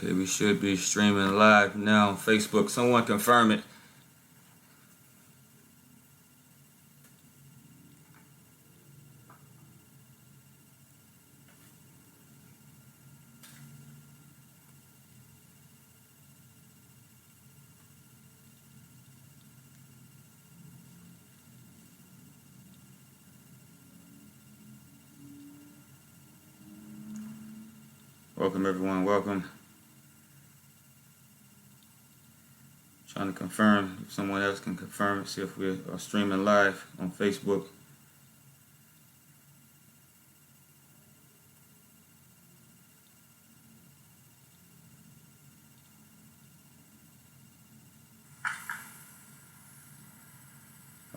Okay, we should be streaming live now on Facebook. Someone confirm it. Welcome everyone, welcome. Trying to confirm, if someone else can confirm it, see if we are streaming live on Facebook.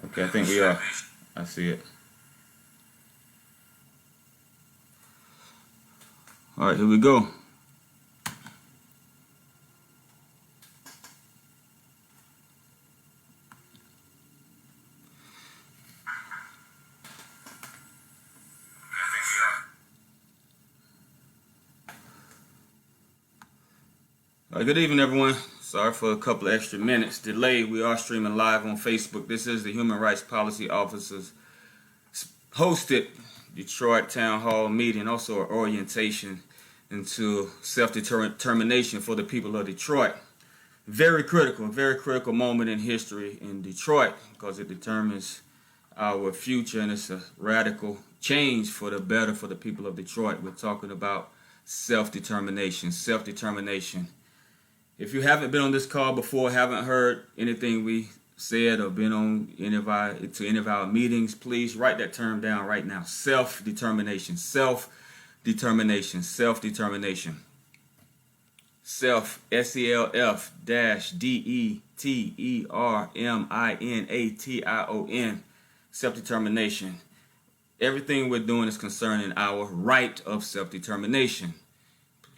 Okay, I think we are. I see it. All right, here we go. Good evening, everyone. Sorry for a couple of extra minutes delay. We are streaming live on Facebook. This is the Human Rights Policy Officers hosted Detroit Town Hall meeting, also an orientation into self-determination for the people of Detroit. Very critical moment in history in Detroit because it determines our future, and it's a radical change for the better for the people of Detroit. We're talking about self-determination. If you haven't been on this call before, haven't heard anything we said or been on any of our meetings, please write that term down right now. Self-determination. Self, S-E-L-F -D-E-T-E-R-M-I-N-A-T-I-O-N. Self-determination. Everything we're doing is concerning our right of self-determination.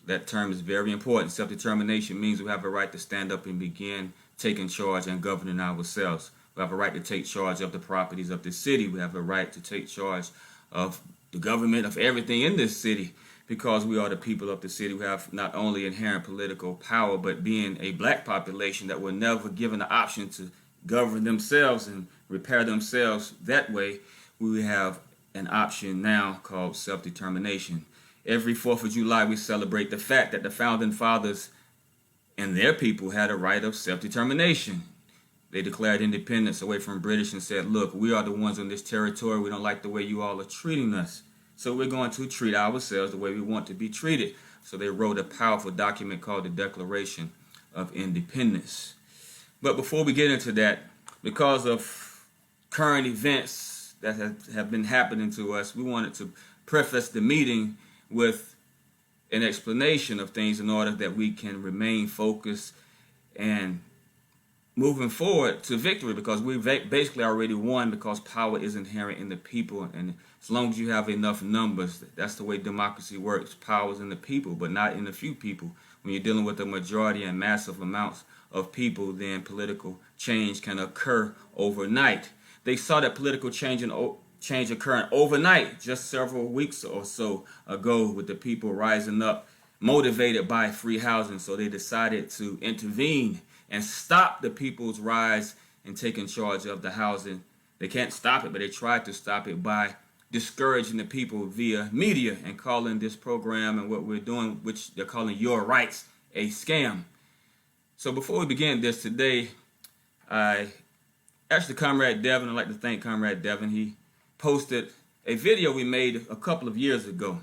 That term is very important. Self-determination means we have a right to stand up and begin taking charge and governing ourselves. We have a right to take charge of the properties of the city. We have a right to take charge of the government, of everything in this city, because we are the people of the city. We have not only inherent political power, but being a black population that were never given the option to govern themselves and repair themselves that way, we have an option now called self-determination. Every 4th of July, we celebrate the fact that the founding fathers and their people had a right of self-determination. They declared independence away from British and said, look, we are the ones on this territory. We don't like the way you all are treating us. So we're going to treat ourselves the way we want to be treated. So they wrote a powerful document called the Declaration of Independence. But before we get into that, because of current events that have been happening to us, we wanted to preface the meeting with an explanation of things in order that we can remain focused and moving forward to victory, because we basically already won, because power is inherent in the people, and as long as you have enough numbers, that's the way democracy works. Power is in the people, but not in a few people. When you're dealing with a majority and massive amounts of people, then political change can occur overnight. They saw that political change occurring overnight just several weeks or so ago, with the people rising up motivated by free housing. So they decided to intervene and stop the people's rise and taking charge of the housing. They can't stop it, but they tried to stop it by discouraging the people via media and calling this program and what we're doing, which they're calling Your Rights, a scam. So before we begin this today, actually Comrade Devin, I'd like to thank Comrade Devin. He posted a video we made a couple of years ago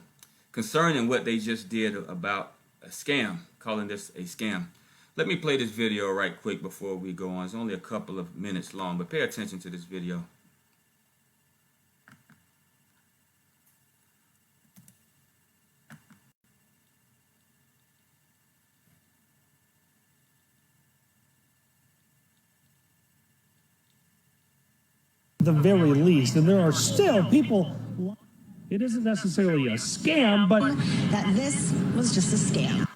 concerning what they just did about a scam, calling this a scam. Let me play this video right quick before we go on. It's only a couple of minutes long, but pay attention to this video. The very least, and there are still people. It isn't necessarily a scam, but that this was just a scam.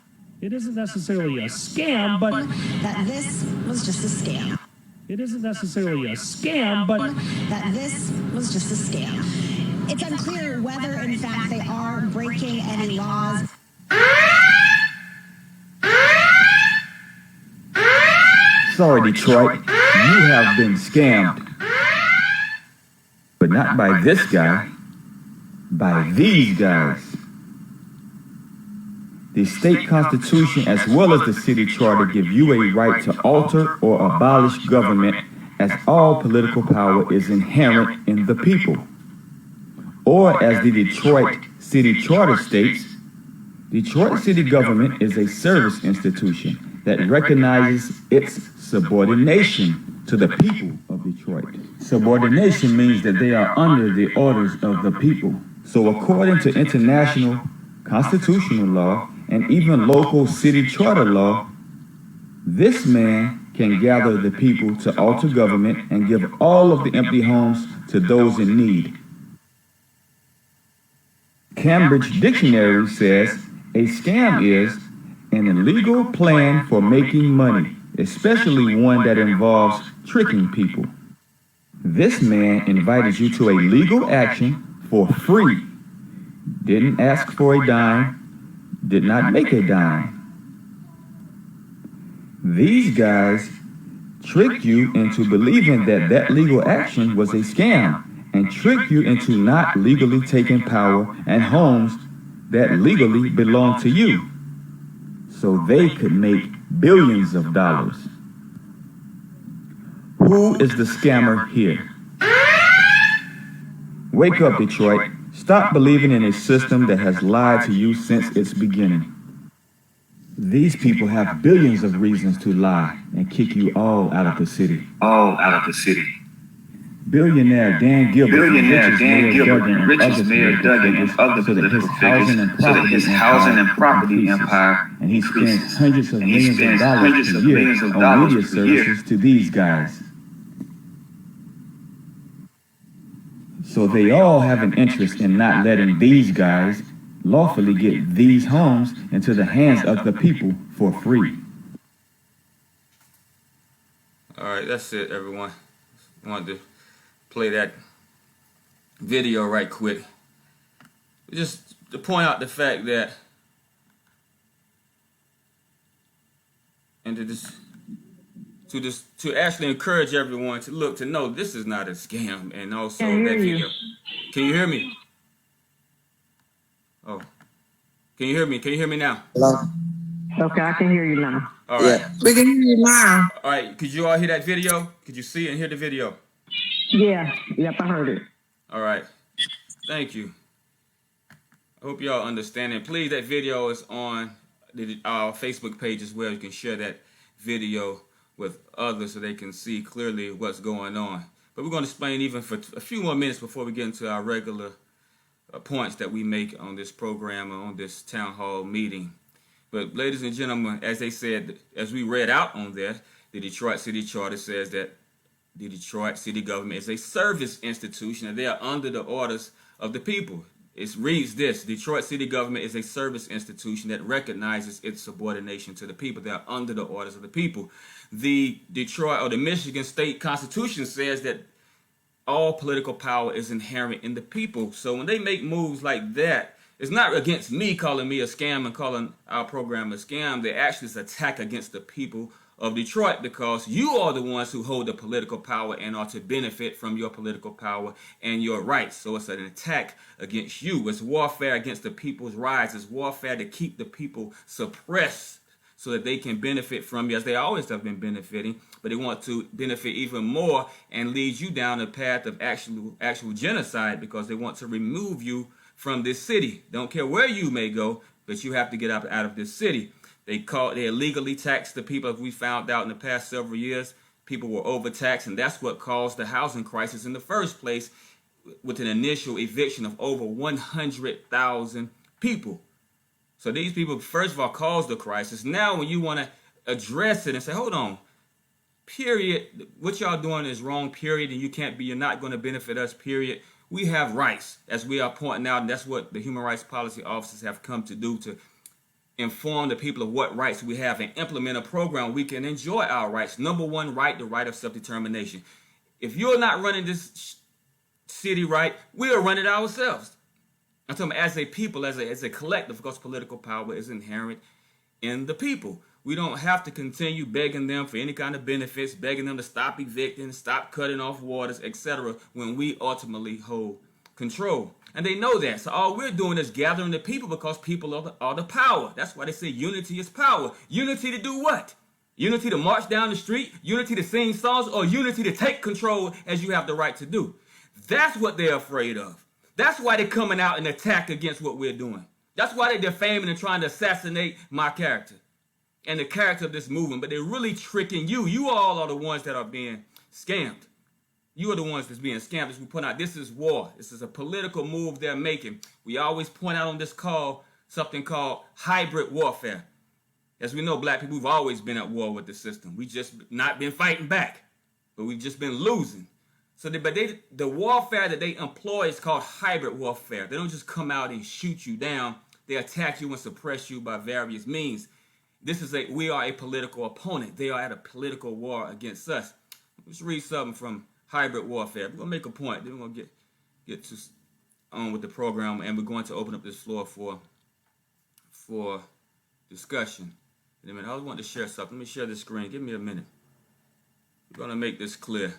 It isn't necessarily a scam, but that this was just a scam. It isn't necessarily a scam, but that this was just a scam. It's unclear whether, in fact, they are breaking any laws. Sorry, Detroit, you have been scammed. But not by this guy, by these guys. The state constitution as well as the city charter give you a right to alter or abolish government, as all political power is inherent in the people. Or as the Detroit City Charter states, Detroit city government is a service institution that recognizes its subordination to the people of Detroit. Subordination means that they are under the orders of the people. So according to international constitutional law and even local city charter law, this man can gather the people to alter government and give all of the empty homes to those in need. Cambridge Dictionary says a scam is an illegal plan for making money, especially one that involves tricking people. This man invited you to a legal action for free, didn't ask for a dime, did not make a dime. These guys tricked you into believing that that legal action was a scam and tricked you into not legally taking power and homes that legally belong to you, so they could make billions of dollars. Who is the scammer here? Wake up, Detroit. Stop believing in a system that has lied to you since its beginning. These people have billions of reasons to lie and kick you all out of the city. All out of the city. Billionaire Dan Gilbert, richest mayor Duggan, and other political figures, so that his housing and property empire, and he spends hundreds of millions of dollars per year on media services to these guys. So they all have an interest in not letting these guys lawfully get these homes into the hands of the people for free. All right, that's it, everyone. I wanted to play that video right quick, just to point out the fact that, and to actually encourage everyone to know this is not a scam, and also that video. Can you hear me? Oh, can you hear me? Can you hear me now? Hello? Okay, I can hear you now. All right. Yeah, we can hear you now. All right. Could you all hear that video? Could you see and hear the video? Yeah, yep, I heard it. All right. Thank you. I hope y'all understand it. Please, that video is on our Facebook page as well. You can share that video with others so they can see clearly what's going on. But we're going to explain even for a few more minutes before we get into our regular points that we make on this program or on this town hall meeting. But ladies and gentlemen, as they said, as we read out on there, the Detroit City Charter says that the Detroit city government is a service institution and they are under the orders of the people. It reads this: Detroit city government is a service institution that recognizes its subordination to the people. They are under the orders of the people. The Detroit or the Michigan State Constitution says that all political power is inherent in the people. So when they make moves like that, it's not against me calling me a scam and calling our program a scam. They actually is an attack against the people of Detroit, because you are the ones who hold the political power and are to benefit from your political power and your rights. So it's an attack against you. It's warfare against the people's rights. It's warfare to keep the people suppressed so that they can benefit from you, as they always have been benefiting, but they want to benefit even more and lead you down a path of actual genocide, because they want to remove you from this city. Don't care where you may go, but you have to get out of this city. They illegally taxed the people, as we found out in the past several years. People were overtaxed, and that's what caused the housing crisis in the first place, with an initial eviction of over 100,000 people. So these people, first of all, caused the crisis. Now when you want to address it and say, hold on, period, what y'all doing is wrong, period, and you're not going to benefit us, period. We have rights, as we are pointing out, and that's what the human rights policy officers have come to do, to inform the people of what rights we have and implement a program we can enjoy our rights. Number one right, the right of self-determination. If you're not running this city right, we'll run it ourselves. I'm talking about as a people, as a collective, because political power is inherent in the people. We don't have to continue begging them for any kind of benefits, begging them to stop evicting, stop cutting off waters, etc., when we ultimately hold control. And they know that. So all we're doing is gathering the people because people are the power. That's why they say unity is power. Unity to do what? Unity to march down the street, unity to sing songs, or unity to take control as you have the right to do. That's what they're afraid of. That's why they're coming out and attack against what we're doing. That's why they're defaming and trying to assassinate my character and the character of this movement. But they're really tricking you. You all are the ones that are being scammed. You are the ones that's being scammed. As we point out, this is war. This is a political move they're making. We always point out on this call something called hybrid warfare. As we know, black people, we've always been at war with the system. We just not been fighting back, but we've just been losing. So, the warfare that they employ is called hybrid warfare. They don't just come out and shoot you down. They attack you and suppress you by various means. We are a political opponent. They are at a political war against us. Let's read something from hybrid warfare. We're gonna make a point. Then we're gonna get on with the program, and we're going to open up this floor for discussion. In a minute, I want to share something. Let me share the screen. Give me a minute. We're gonna make this clear.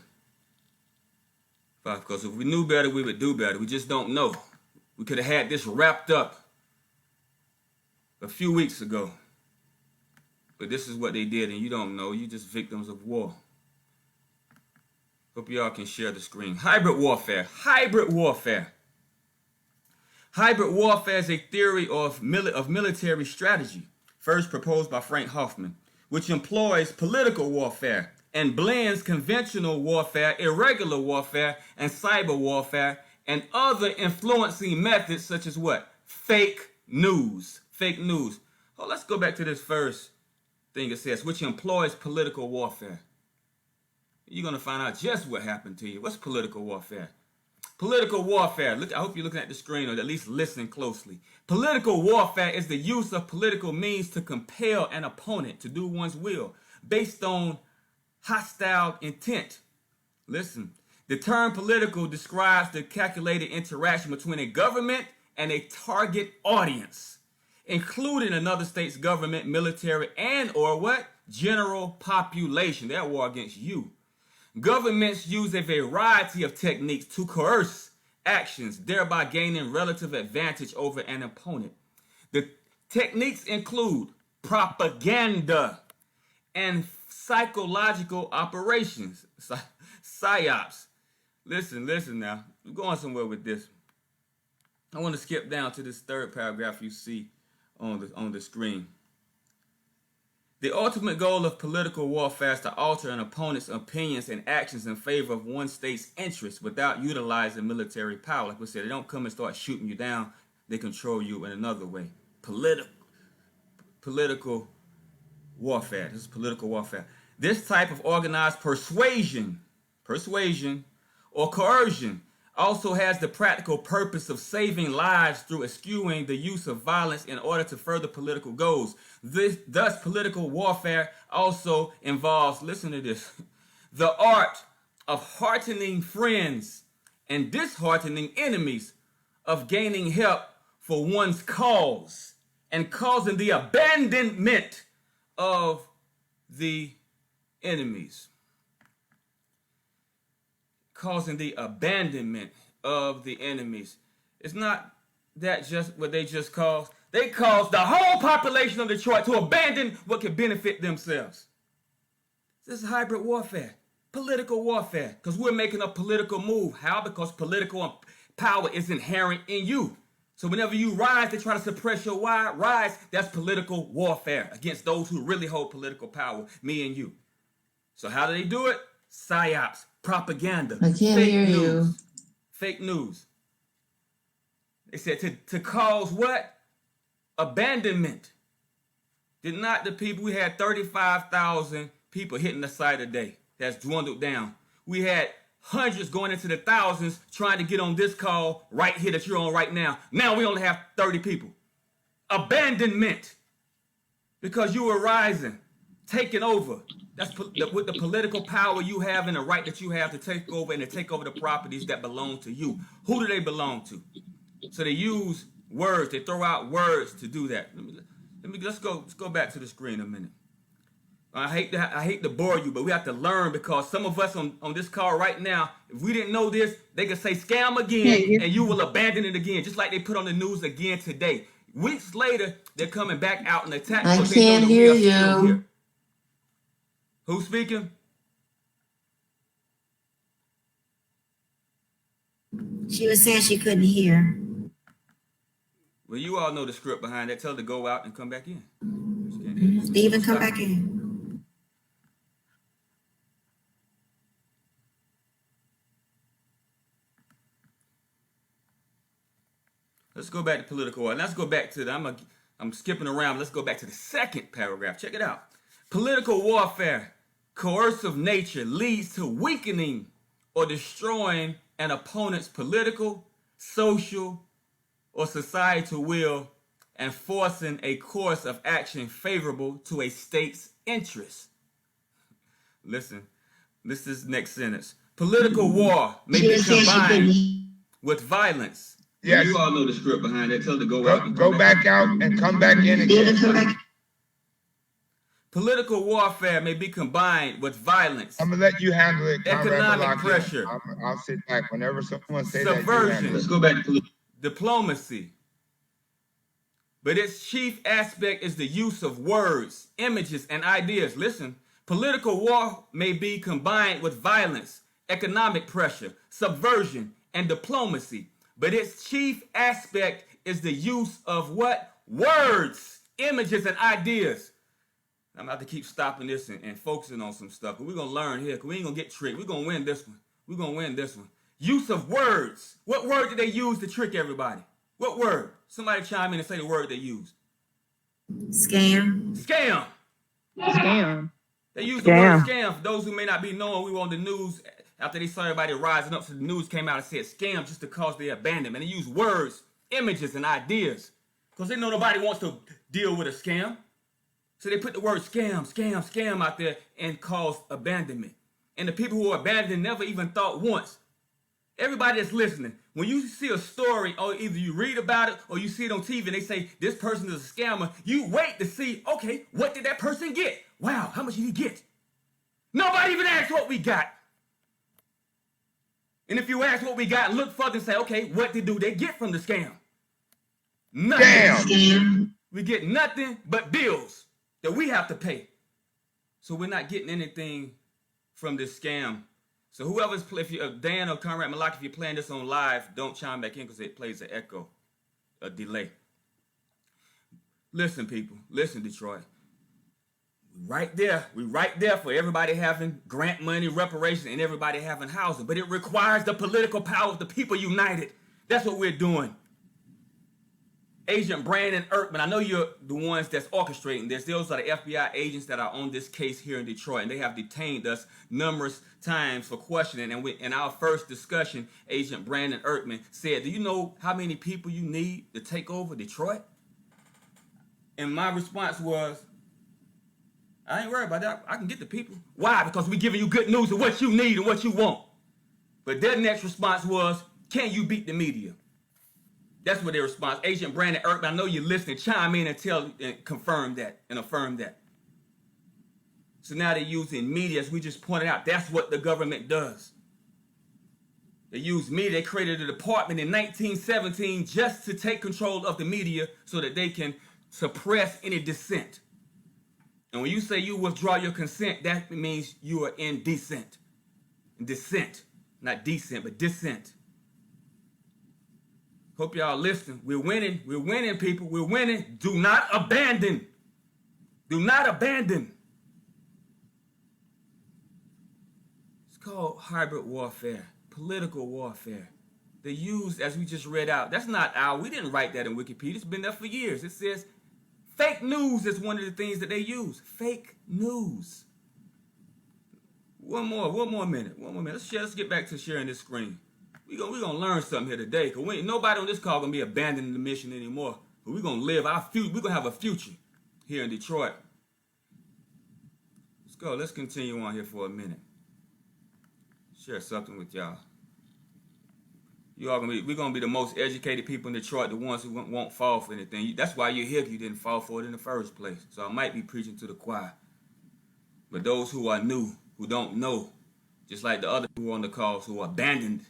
Because if we knew better, we would do better. We just don't know. We could have had this wrapped up a few weeks ago. But this is what they did, and you don't know. You're just victims of war. Hope y'all can share the screen. Hybrid warfare. Hybrid warfare. Hybrid warfare is a theory of military strategy, first proposed by Frank Hoffman, which employs political warfare and blends conventional warfare, irregular warfare, and cyber warfare, and other influencing methods such as what? Fake news. Fake news. Oh, let's go back to this first thing it says, which employs political warfare. You're going to find out just what happened to you. What's political warfare? Political warfare. Look, I hope you're looking at the screen, or at least listen closely. Political warfare is the use of political means to compel an opponent to do one's will based on hostile intent. Listen, the term political describes the calculated interaction between a government and a target audience, including another state's government, military, and or what? General population. They're at war against you. Governments use a variety of techniques to coerce actions, thereby gaining relative advantage over an opponent. The techniques include propaganda and psychological operations, psyops. Listen now. We're going somewhere with this. I want to skip down to this third paragraph you see on the screen. The ultimate goal of political warfare is to alter an opponent's opinions and actions in favor of one state's interests without utilizing military power. Like we said, they don't come and start shooting you down. They control you in another way. Political warfare. This is political warfare. This type of organized persuasion or coercion also has the practical purpose of saving lives through eschewing the use of violence in order to further political goals. Thus, political warfare also involves, listen to this, the art of heartening friends and disheartening enemies, of gaining help for one's cause and causing the abandonment of the enemies. Causing the abandonment of the enemies. It's not that just what they just caused. They caused the whole population of Detroit to abandon what could benefit themselves. This is hybrid warfare, political warfare, because we're making a political move. How? Because political power is inherent in you. So whenever you rise, they try to suppress your rise. That's political warfare against those who really hold political power, me and you. So how do they do it? Psyops, propaganda. I can't hear you. Fake news. They said to cause what? Abandonment. Did not the people, we had 35,000 people hitting the site a day. That's dwindled down. We had hundreds going into the thousands trying to get on this call right here that you're on right now. Now we only have 30 people. Abandonment. Because you were rising, taking over. That's with the political power you have and the right that you have to take over and to take over the properties that belong to you. Who do they belong to? So they use words. They throw out words to do that. Let's go back to the screen a minute. I hate to bore you, but we have to learn, because some of us on this call right now, if we didn't know this, they could say scam again and you will abandon it again, just like they put on the news again today. Weeks later, they're coming back out and attacking. I can't hear you. Who's speaking? She was saying she couldn't hear. Well, you all know the script behind that. Tell her to go out and come back in. Stephen, come back in. Let's go back to political order. Let's go back to I'm skipping around. Let's go back to the second paragraph. Check it out. Political warfare, coercive nature, leads to weakening or destroying an opponent's political, social, or societal will, and forcing a course of action favorable to a state's interest. Listen, this is next sentence. Political war may be combined with violence. Yes. You all know the script behind that. Tell her to go out. Go back out and come back in again. Political warfare may be combined with violence. I'm gonna let you handle it. Economic pressure. I'll sit back whenever someone says subversion. Let's go back to diplomacy. But its chief aspect is the use of words, images, and ideas. Listen, political war may be combined with violence, economic pressure, subversion, and diplomacy. But its chief aspect is the use of what? Words, images, and ideas. I'm about to keep stopping this and focusing on some stuff, but we're going to learn here, because we ain't going to get tricked. We're going to win this one. We're going to win this one. Use of words. What word did they use to trick everybody? What word? Somebody chime in and say the word they used. Scam. Scam. Scam. They used the word scam. For those who may not be knowing, we were on the news after they saw everybody rising up, so the news came out and said scam just to cause their abandonment. They used words, images, and ideas, because they know nobody wants to deal with a scam. So they put the word scam, scam, scam out there and caused abandonment. And the people who were abandoned never even thought once. Everybody that's listening, when you see a story, or either you read about it or you see it on TV and they say this person is a scammer, you wait to see, okay, what did that person get? Wow, how much did he get? Nobody even asked what we got. And if you ask what we got, look further and say, okay, what do they get from the scam? Nothing. Scam. We get nothing but bills that we have to pay. So we're not getting anything from this scam. So whoever's, Dan or Conrad Malak, if you're playing this on live, don't chime back in because it plays an echo, a delay. Listen, people. Listen, Detroit. We're right there for everybody having grant money, reparations, and everybody having housing. But it requires the political power of the people united. That's what we're doing. Agent Brandon Erkman, I know you're the ones that's orchestrating this. Those are the FBI agents that are on this case here in Detroit, and they have detained us numerous times for questioning. And in our first discussion, Agent Brandon Erkman said, do you know how many people you need to take over Detroit? And my response was, I ain't worried about that. I can get the people. Why? Because we're giving you good news of what you need and what you want. But their next response was, can you beat the media? That's what their response. Agent Brandon Erkman, I know you're listening. Chime in and confirm that and affirm that. So now they're using media, as we just pointed out. That's what the government does. They use media. They created a department in 1917 just to take control of the media so that they can suppress any dissent. And when you say you withdraw your consent, that means you are in dissent. Dissent. Not decent, but dissent. Hope y'all listen. We're winning. We're winning, people. We're winning. Do not abandon. Do not abandon. It's called hybrid warfare, political warfare. They use, as we just read out, that's not we didn't write that in Wikipedia. It's been there for years. It says fake news is one of the things that they use. Fake news. One more minute. Let's get back to sharing this screen. We're gonna learn something here today, because nobody on this call gonna be abandoning the mission anymore. But we're gonna live our future. We're gonna have a future here in Detroit. Let's go. Let's continue on here for a minute. Share something with y'all. We're gonna be the most educated people in Detroit, the ones who won't fall for anything. That's why you're here. You didn't fall for it in the first place. So I might be preaching to the choir. But those who are new, who don't know, just like the other who are on the calls who are abandoned.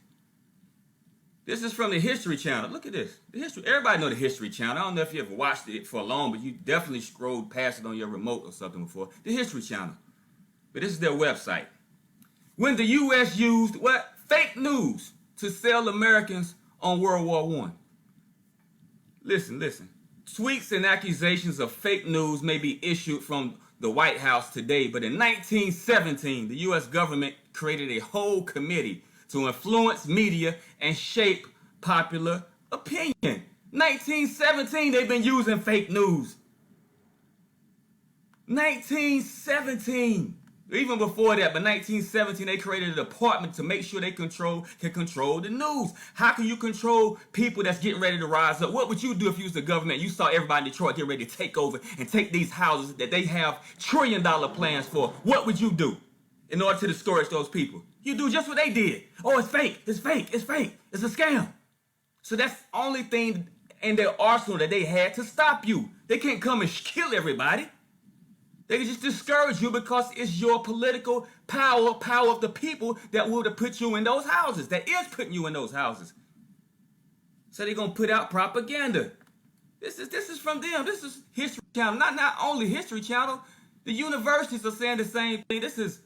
This is from the History Channel. Look at this. The history. Everybody know the History Channel. I don't know if you ever watched it for long, but you definitely scrolled past it on your remote or something before. The History Channel. But this is their website. When the U.S. used what? Fake news to sell Americans on World War I. Listen. Tweets and accusations of fake news may be issued from the White House today, but in 1917, the U.S. government created a whole committee to influence media and shape popular opinion. 1917, they've been using fake news. 1917. Even before that, but 1917, they created a department to make sure they can control the news. How can you control people that's getting ready to rise up? What would you do if you was the government? You saw everybody in Detroit get ready to take over and take these houses that they have trillion-dollar plans for. What would you do in order to discourage those people? You do just what they did. Oh, it's fake. It's fake. It's fake. It's a scam. So that's the only thing in their arsenal that they had to stop you. They can't come and kill everybody. They can just discourage you because it's your political power of the people that would have put you in those houses, that is putting you in those houses. So they're going to put out propaganda. This is from them. This is History Channel. Not only History Channel, the universities are saying the same thing. This is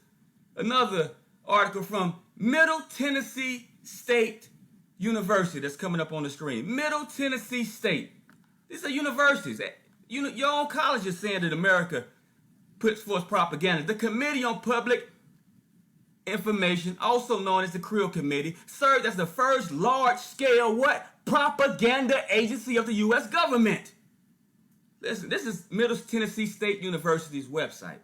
another article from Middle Tennessee State University that's coming up on the screen. Middle Tennessee State. These are universities. Your own college is saying that America puts forth propaganda. The Committee on Public Information, also known as the Creel Committee, served as the first large-scale propaganda agency of the U.S. government. Listen, this is Middle Tennessee State University's website.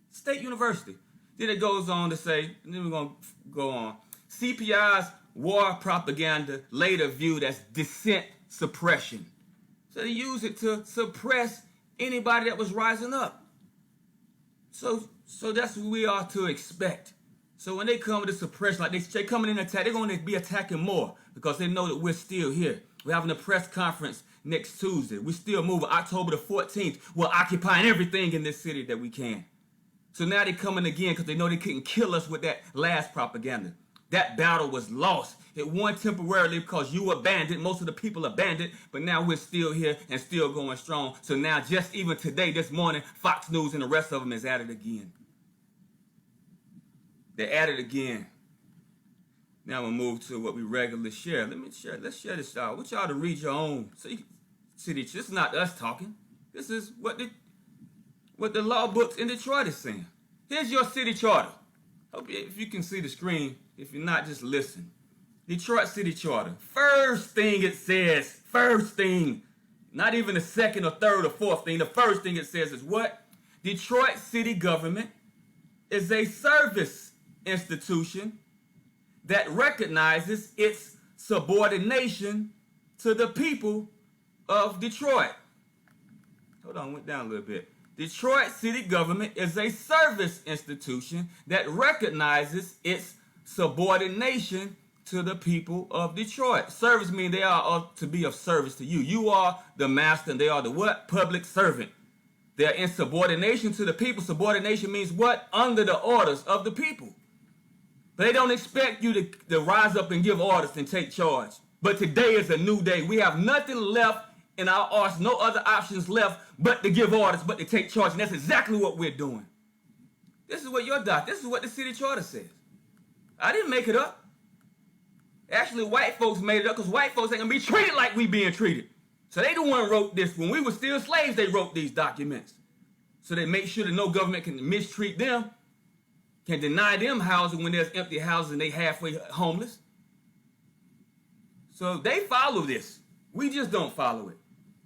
State University. Then it goes on to say, and then we're going to go on. CPI's war propaganda later viewed as dissent suppression. So they use it to suppress anybody that was rising up. So that's what we are to expect. So when they come to suppression, like they coming in attack, they're going to be attacking more because they know that we're still here. We're having a press conference next Tuesday. We're still moving. October the 14th, we're occupying everything in this city that we can. So now they're coming again because they know they couldn't kill us with that last propaganda. That battle was lost. It won temporarily because you abandoned, most of the people abandoned, but now we're still here and still going strong. So now just even today, this morning, Fox News and the rest of them is at it again. They're at it again. Now we'll move to what we regularly share. Let's share this out. I want y'all to read your own city. This is not us talking. This is what the law books in Detroit is saying. Here's your city charter. Hope if you can see the screen. If you're not, just listen. Detroit City Charter. First thing it says, not even the second or third or fourth thing, the first thing it says is what? Detroit city government is a service institution that recognizes its subordination to the people of Detroit. Hold on, went down a little bit. Detroit city government is a service institution that recognizes its subordination to the people of Detroit. Service means they are to be of service to you. You are the master and they are the what? Public servant. They're in subordination to the people. Subordination means what? Under the orders of the people. But they don't expect you to rise up and give orders and take charge. But today is a new day. We have nothing left in our arsenal, no other options left but to give orders, but to take charge. And that's exactly what we're doing. This is what this is what the city charter says. I didn't make it up. Actually, white folks made it up because white folks ain't gonna be treated like we being treated. So they the one who wrote this. When we were still slaves, they wrote these documents. So they make sure that no government can mistreat them, can deny them housing when there's empty houses and they halfway homeless. So they follow this. We just don't follow it.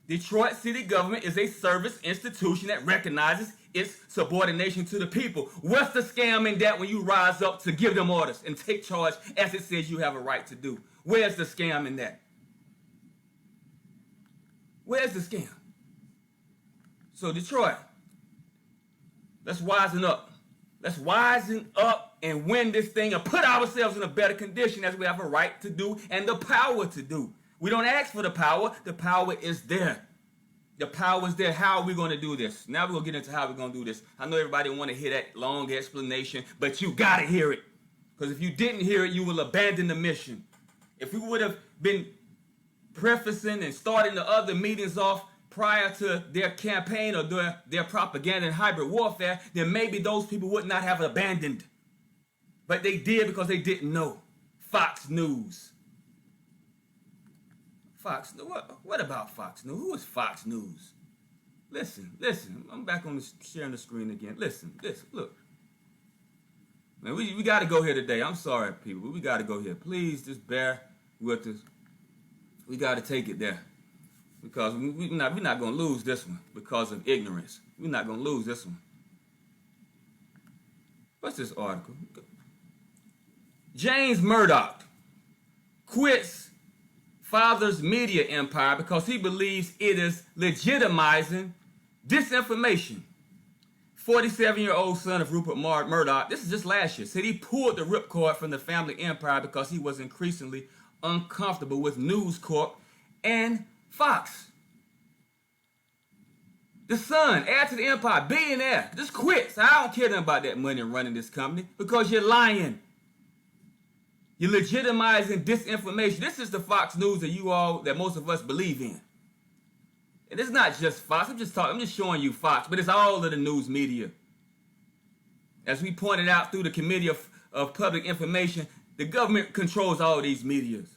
Detroit city government is a service institution that recognizes its subordination to the people. What's the scam in that when you rise up to give them orders and take charge as it says you have a right to do? Where's the scam in that? Where's the scam? So Detroit, let's wisen up. Let's wisen up and win this thing and put ourselves in a better condition as we have a right to do and the power to do. We don't ask for the power is there. The power is there. How are we going to do this? Now we're going to get into how we're going to do this. I know everybody want to hear that long explanation, but you got to hear it. Because if you didn't hear it, you will abandon the mission. If we would have been prefacing and starting the other meetings off prior to their campaign or their propaganda and hybrid warfare, then maybe those people would not have abandoned. But they did because they didn't know. Fox News. Fox News. What about Fox News? Who is Fox News? Listen. I'm back on sharing the screen again. Listen, look. Man, we got to go here today. I'm sorry, people, but we got to go here. Please just bear with us. We got to take it there. Because we're not going to lose this one because of ignorance. We're not going to lose this one. What's this article? James Murdoch quits father's media empire because he believes it is legitimizing disinformation. 47-year-old son of Rupert Murdoch, this is just last year, said he pulled the ripcord from the family empire because he was increasingly uncomfortable with News Corp and Fox. The son, heir to the empire, billionaire, just quits. I don't care nothing about that money running this company because you're lying. You're legitimizing disinformation. This is the Fox News that most of us believe in. And it's not just Fox. I'm just showing you Fox, but it's all of the news media. As we pointed out through the Committee of Public Information, the government controls all these medias.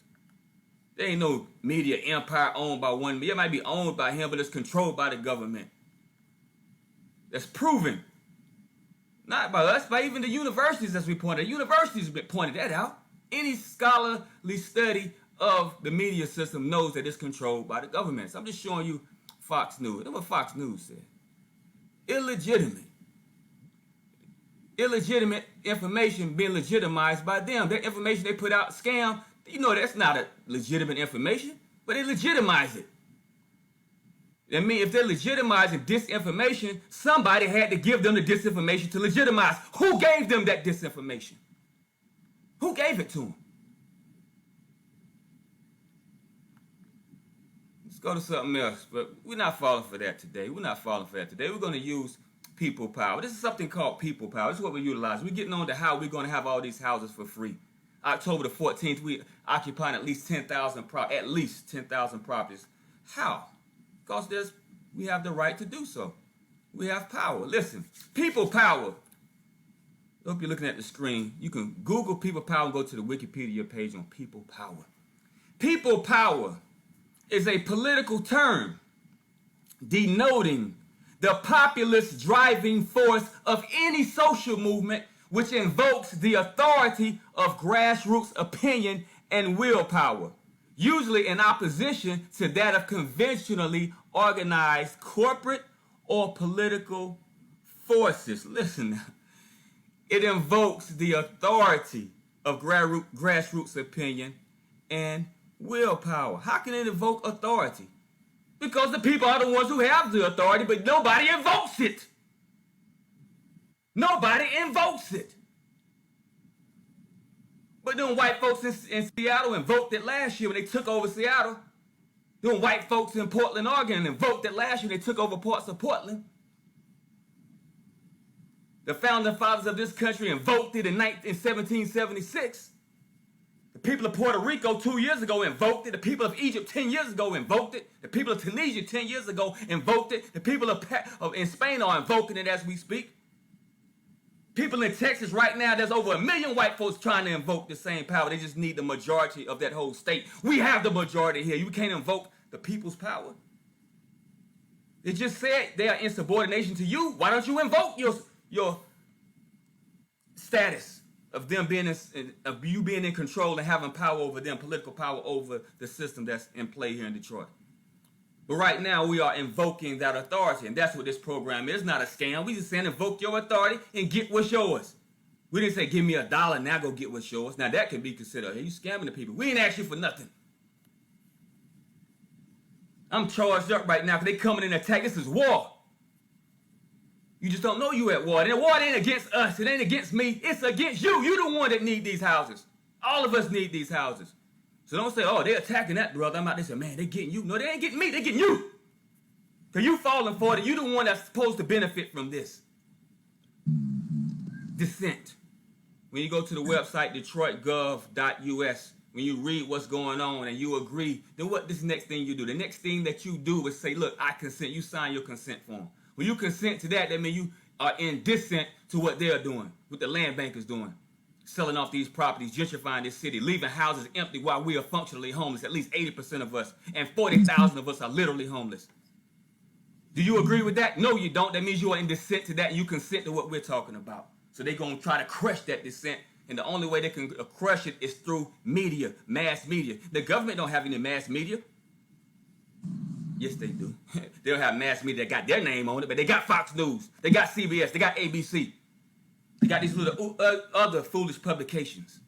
There ain't no media empire owned by one. It might be owned by him, but it's controlled by the government. That's proven. Not by us, by even the universities, as we pointed out. Universities have pointed that out. Any scholarly study of the media system knows that it's controlled by the government. So I'm just showing you Fox News. That's what Fox News said. Illegitimate information being legitimized by them. That information they put out, scam, you know that's not a legitimate information, but they legitimize it. I mean, if they're legitimizing disinformation, somebody had to give them the disinformation to legitimize. Who gave them that disinformation? Who gave it to them? Let's go to something else, but we're not falling for that today. We're going to use people power. This is something called people power. This is what we utilize. We're getting on to how we're going to have all these houses for free. October the 14th, we occupying at least 10,000 properties. How? Because we have the right to do so. We have power. Listen, people power. I hope you're looking at the screen. You can Google people power and go to the Wikipedia page on people power. People power is a political term denoting the populist driving force of any social movement which invokes the authority of grassroots opinion and willpower, usually in opposition to that of conventionally organized corporate or political forces. Listen now. It invokes the authority of grassroots opinion and willpower. How can it invoke authority? Because the people are the ones who have the authority, but nobody invokes it. Nobody invokes it. But them white folks in Seattle invoked it last year when they took over Seattle. Them white folks in Portland, Oregon invoked it last year when they took over parts of Portland. The founding fathers of this country invoked it in 1776. The people of Puerto Rico 2 years ago invoked it. The people of Egypt 10 years ago invoked it. The people of Tunisia 10 years ago invoked it. The people in Spain are invoking it as we speak. People in Texas right now, there's over 1 million white folks trying to invoke the same power. They just need the majority of that whole state. We have the majority here. You can't invoke the people's power. They just said they are in subordination to you. Why don't you invoke your status of them you being in control and having power over them, political power over the system that's in play here in Detroit? But right now we are invoking that authority, and that's what this program is. It's not a scam. We just saying invoke your authority and get what's yours. We didn't say give me $1, now go get what's yours. Now that can be considered, hey, you scamming the people. We ain't ask you for nothing. I'm charged up right now because they coming in and attack. This is war. You just don't know you at war. And the war ain't against us. It ain't against me. It's against you. You the one that need these houses. All of us need these houses. So don't say, oh, they're attacking that brother. I'm out there saying, man, they getting you. No, they ain't getting me. They getting you. Because Because you falling for it. You the one that's supposed to benefit from this. Dissent. When you go to the website, detroitgov.us, when you read what's going on and you agree, then what this next thing you do? The next thing that you do is say, look, I consent. You sign your consent form. When you consent to that, that means you are in dissent to what they're doing, what the land bankers doing. Selling off these properties, gentrifying this city, leaving houses empty while we are functionally homeless, at least 80% of us, and 40,000 of us are literally homeless. Do you agree with that? No, you don't. That means you are in dissent to that and you consent to what we're talking about. So they're going to try to crush that dissent. And the only way they can crush it is through media, mass media. The government don't have any mass media. Yes, they do. They don't have mass media that got their name on it, but they got Fox News. They got CBS. They got ABC. They got these little other foolish publications.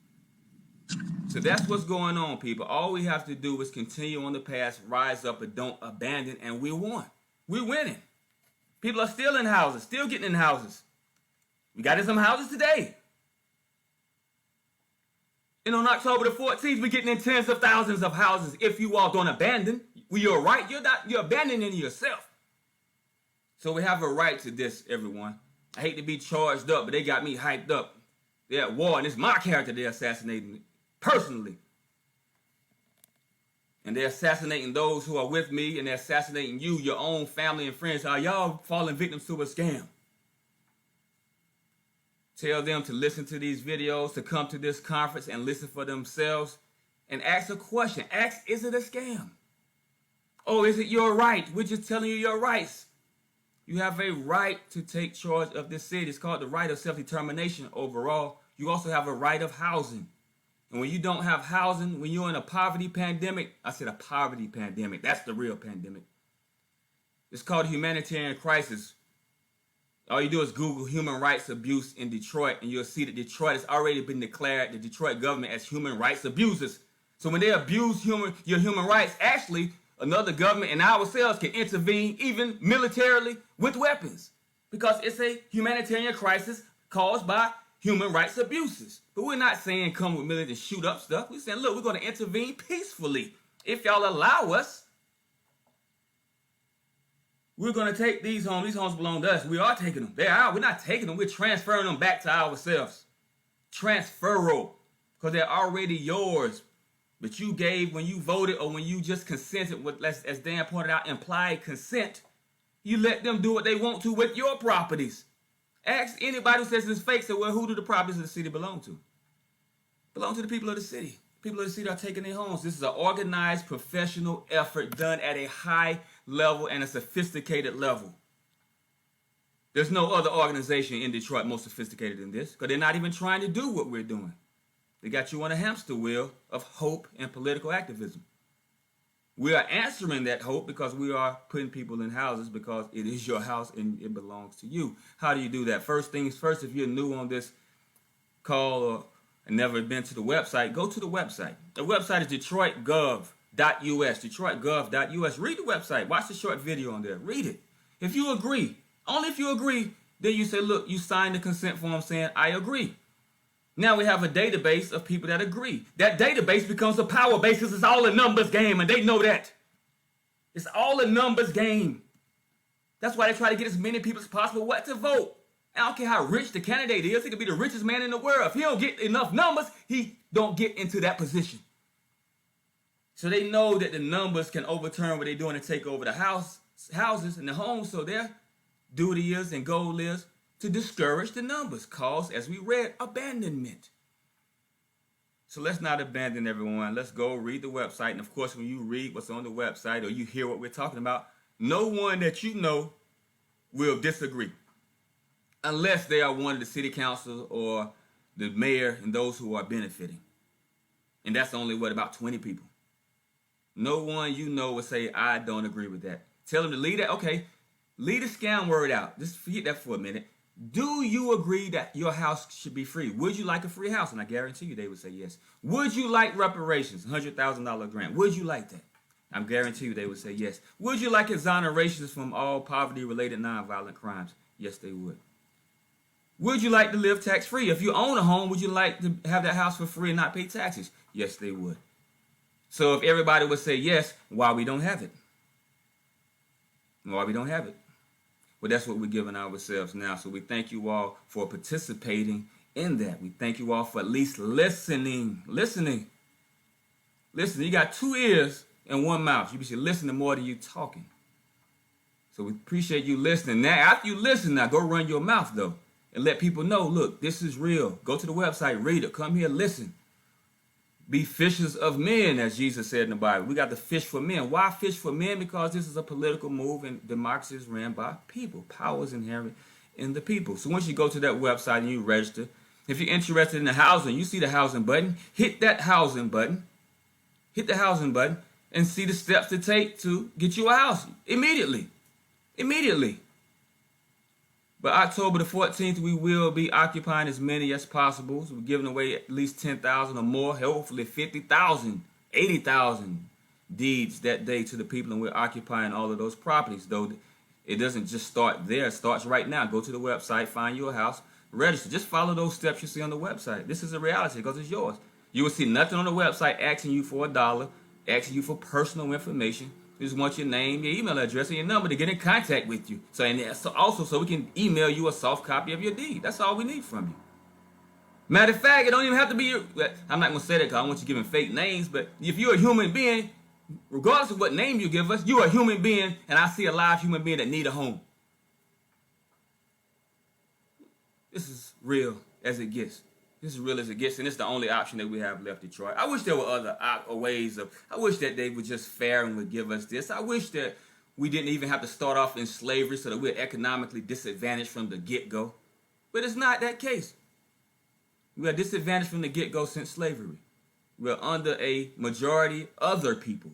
So that's what's going on, people. All we have to do is continue on the path, rise up, and don't abandon, and we won. We're winning. People are still in houses, still getting in houses. We got in some houses today. And on October the 14th, we're getting in tens of thousands of houses. If you all don't abandon, you're right. You're abandoning yourself. So we have a right to this, everyone. I hate to be charged up, but they got me hyped up. They're at war, and it's my character they're assassinating personally. And they're assassinating those who are with me, and they're assassinating you, your own family and friends. Are y'all falling victims to a scam? Tell them to listen to these videos, to come to this conference and listen for themselves, and ask a question. Ask, is it a scam? Oh, is it your right? We're just telling you your rights. You have a right to take charge of this city. It's called the right of self-determination overall. You also have a right of housing. And when you don't have housing, when you're in a poverty pandemic, I said a poverty pandemic. That's the real pandemic. It's called a humanitarian crisis. All you do is Google human rights abuse in Detroit, and you'll see that Detroit has already been declared, the Detroit government, as human rights abusers. So when they abuse your human rights, actually, another government and ourselves can intervene, even militarily, with weapons. Because it's a humanitarian crisis caused by human rights abuses. But we're not saying come with military and shoot up stuff. We're saying, look, we're going to intervene peacefully. If y'all allow us, we're going to take these homes. These homes belong to us. We are taking them. They're ours. We're not taking them. We're transferring them back to ourselves. Transferal. Because they're already yours. But you gave, when you voted or when you just consented with, as Dan pointed out, implied consent, you let them do what they want to with your properties. Ask anybody who says it's fake, say, well, who do the properties of the city belong to? Belong to the people of the city. People of the city are taking their homes. This is an organized, professional effort done at a high level and a sophisticated level. There's no other organization in Detroit more sophisticated than this, because they're not even trying to do what we're doing. They got you on a hamster wheel of hope and political activism. We are answering that hope because we are putting people in houses because it is your house and it belongs to you. How do you do that? First things first, if you're new on this call or never been to the website, go to the website. The website is detroitgov.us, detroitgov.us. Read the website. Watch the short video on there. Read it. If you agree, only if you agree, then you say, look, you signed the consent form saying, I agree. Now we have a database of people that agree. That database becomes a power base because it's all a numbers game, and they know that. It's all a numbers game. That's why they try to get as many people as possible what to vote. I don't care how rich the candidate is. He could be the richest man in the world. If he don't get enough numbers, he don't get into that position. So they know that the numbers can overturn what they're doing and take over the houses and the homes. So their duty is and goal is to discourage the numbers, cause, as we read, abandonment. So let's not abandon everyone. Let's go read the website. And of course, when you read what's on the website or you hear what we're talking about, no one that you know will disagree. Unless they are one of the city council or the mayor and those who are benefiting. And that's only, about 20 people. No one you know will say, I don't agree with that. Tell them to leave that. Okay, leave the scam word out. Just forget that for a minute. Do you agree that your house should be free? Would you like a free house? And I guarantee you they would say yes. Would you like reparations, $100,000 grant? Would you like that? I guarantee you they would say yes. Would you like exonerations from all poverty-related nonviolent crimes? Yes, they would. Would you like to live tax-free? If you own a home, would you like to have that house for free and not pay taxes? Yes, they would. So if everybody would say yes, why we don't have it? Or we don't have it. But that's what we're giving ourselves now. So we thank you all for participating in that. We thank you all for at least listening. Listening. You got 2 ears and 1 mouth. You should listen to more than you talking. So we appreciate you listening. Now, after you listen, now go run your mouth, though. And let people know, look, this is real. Go to the website, read it. Come here, listen. Be fishers of men, as Jesus said in the Bible. We got to fish for men. Why fish for men? Because this is a political move, and democracy is ran by people. Power is inherent in the people. So once you go to that website and you register, if you're interested in the housing, you see the housing button. Hit that housing button. Hit the housing button and see the steps to take to get you a house immediately. By October the 14th, we will be occupying as many as possible. So we're giving away at least 10,000 or more, hopefully 50,000, 80,000 deeds that day to the people, and we're occupying all of those properties. Though it doesn't just start there, it starts right now. Go to the website, find you a house, register. Just follow those steps you see on the website. This is a reality because it's yours. You will see nothing on the website asking you for $1, asking you for personal information. We just want your name, your email address, and your number to get in contact with you. So we can email you a soft copy of your deed. That's all we need from you. Matter of fact, it don't even have to be your... I'm not going to say that because I don't want you giving fake names, but if you're a human being, regardless of what name you give us, you're a human being, and I see a live human being that need a home. This is real as it gets. This is real as it gets, and it's the only option that we have left, Detroit. I wish there were other ways of... I wish that they were just fair and would give us this. I wish that we didn't even have to start off in slavery so that we're economically disadvantaged from the get-go. But it's not that case. We are disadvantaged from the get-go since slavery. We're under a majority other people.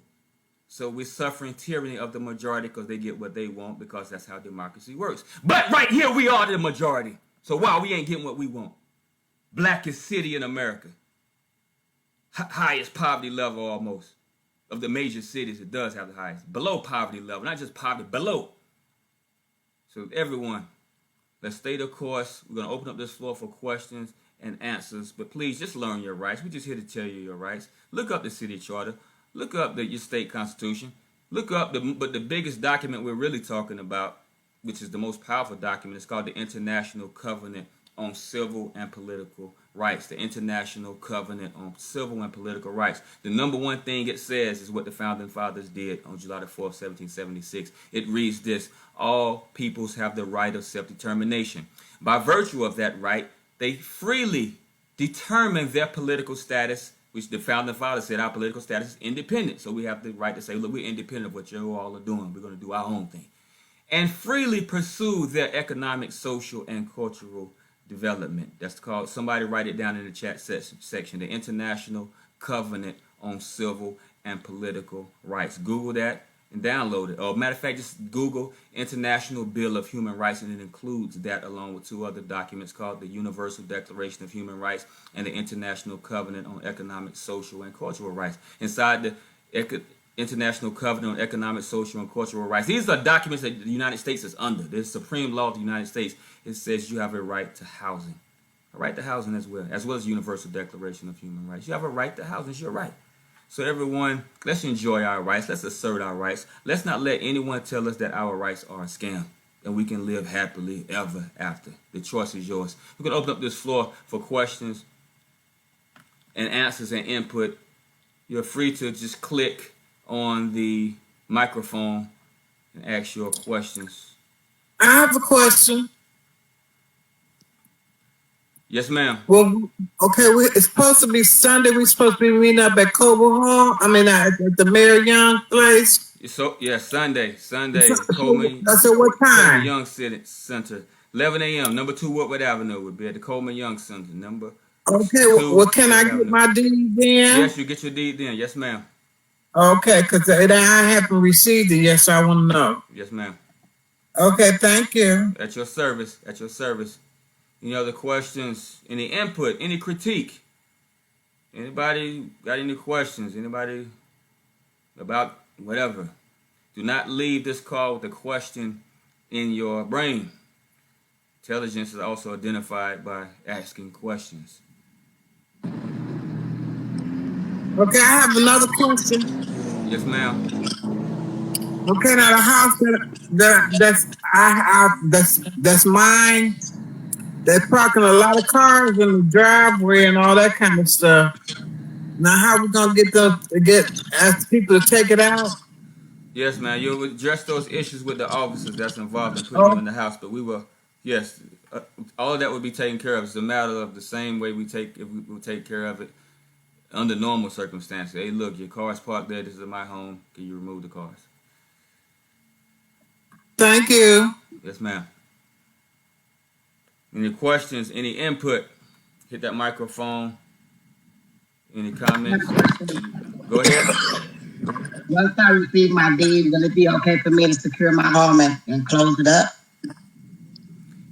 So we're suffering tyranny of the majority because they get what they want, because that's how democracy works. But right here we are the majority. So why we ain't getting what we want? Blackest city in America. Highest poverty level almost. Of the major cities, it does have the highest. Below poverty level, not just poverty, below. So everyone, let's stay the course. We're going to open up this floor for questions and answers. But please, just learn your rights. We're just here to tell you your rights. Look up the city charter. Look up your state constitution. Look up but the biggest document we're really talking about, which is the most powerful document, is called the International Covenant on Civil and Political Rights. The International Covenant on Civil and Political Rights. The number one thing it says is what the Founding Fathers did on July the 4th, 1776. It reads this: all peoples have the right of self-determination. By virtue of that right, they freely determine their political status, which the Founding Fathers said our political status is independent. So we have the right to say, look, we're independent of what you all are doing. We're going to do our own thing. And freely pursue their economic, social, and cultural development. That's called, somebody write it down in the chat section, the International Covenant on Civil and Political Rights. Google that and download it. Or matter of fact, just Google International Bill of Human Rights, and it includes that along with 2 other documents called the Universal Declaration of Human Rights and the International Covenant on Economic, Social, and Cultural Rights. Inside the International Covenant on Economic, Social, and Cultural Rights, these are documents that the United States is under. The supreme law of the United States. It says you have a right to housing. A right to housing as well as Universal Declaration of Human Rights. You have a right to housing. It's your right. So everyone, let's enjoy our rights. Let's assert our rights. Let's not let anyone tell us that our rights are a scam and we can live happily ever after. The choice is yours. We're going to open up this floor for questions and answers and input. You're free to just click on the microphone and ask your questions. I have a question. Yes, ma'am. Well, okay, it's supposed to be Sunday. We're supposed to be meeting up at Coble Hall. I mean, at the Mayor Young place. So, yeah, Sunday, Coleman. I said, what time? Coleman Young Center, 11 a.m. Number 2 Woodward Avenue would be at the Coleman Young Center. Number. Okay, well, can I get my deed then? Yes, you get your deed then. Yes, ma'am. Okay, because I haven't received it yet, so I want to know. Yes, ma'am. Okay, thank you. At your service. At your service. Any other questions? Any input? Any critique? Anybody got any questions? Anybody about whatever? Do not leave this call with a question in your brain. Intelligence is also identified by asking questions. Okay, I have another question. Yes, ma'am. Okay, now the house that's mine. They're parking a lot of cars in the driveway and all that kind of stuff. Now, how we gonna ask people to take it out? Yes, man. You'll address those issues with the officers that's involved in putting you Oh, in the house. But we will, yes, all of that will be taken care of. It's a matter of the same way we will take care of it under normal circumstances. Hey, look, your car's parked there. This is my home. Can you remove the cars? thank you. Yes, ma'am. Any questions? Any input? Hit that microphone. Any comments? Go ahead. Once I receive my deed, will it be okay for me to secure my home and close it up?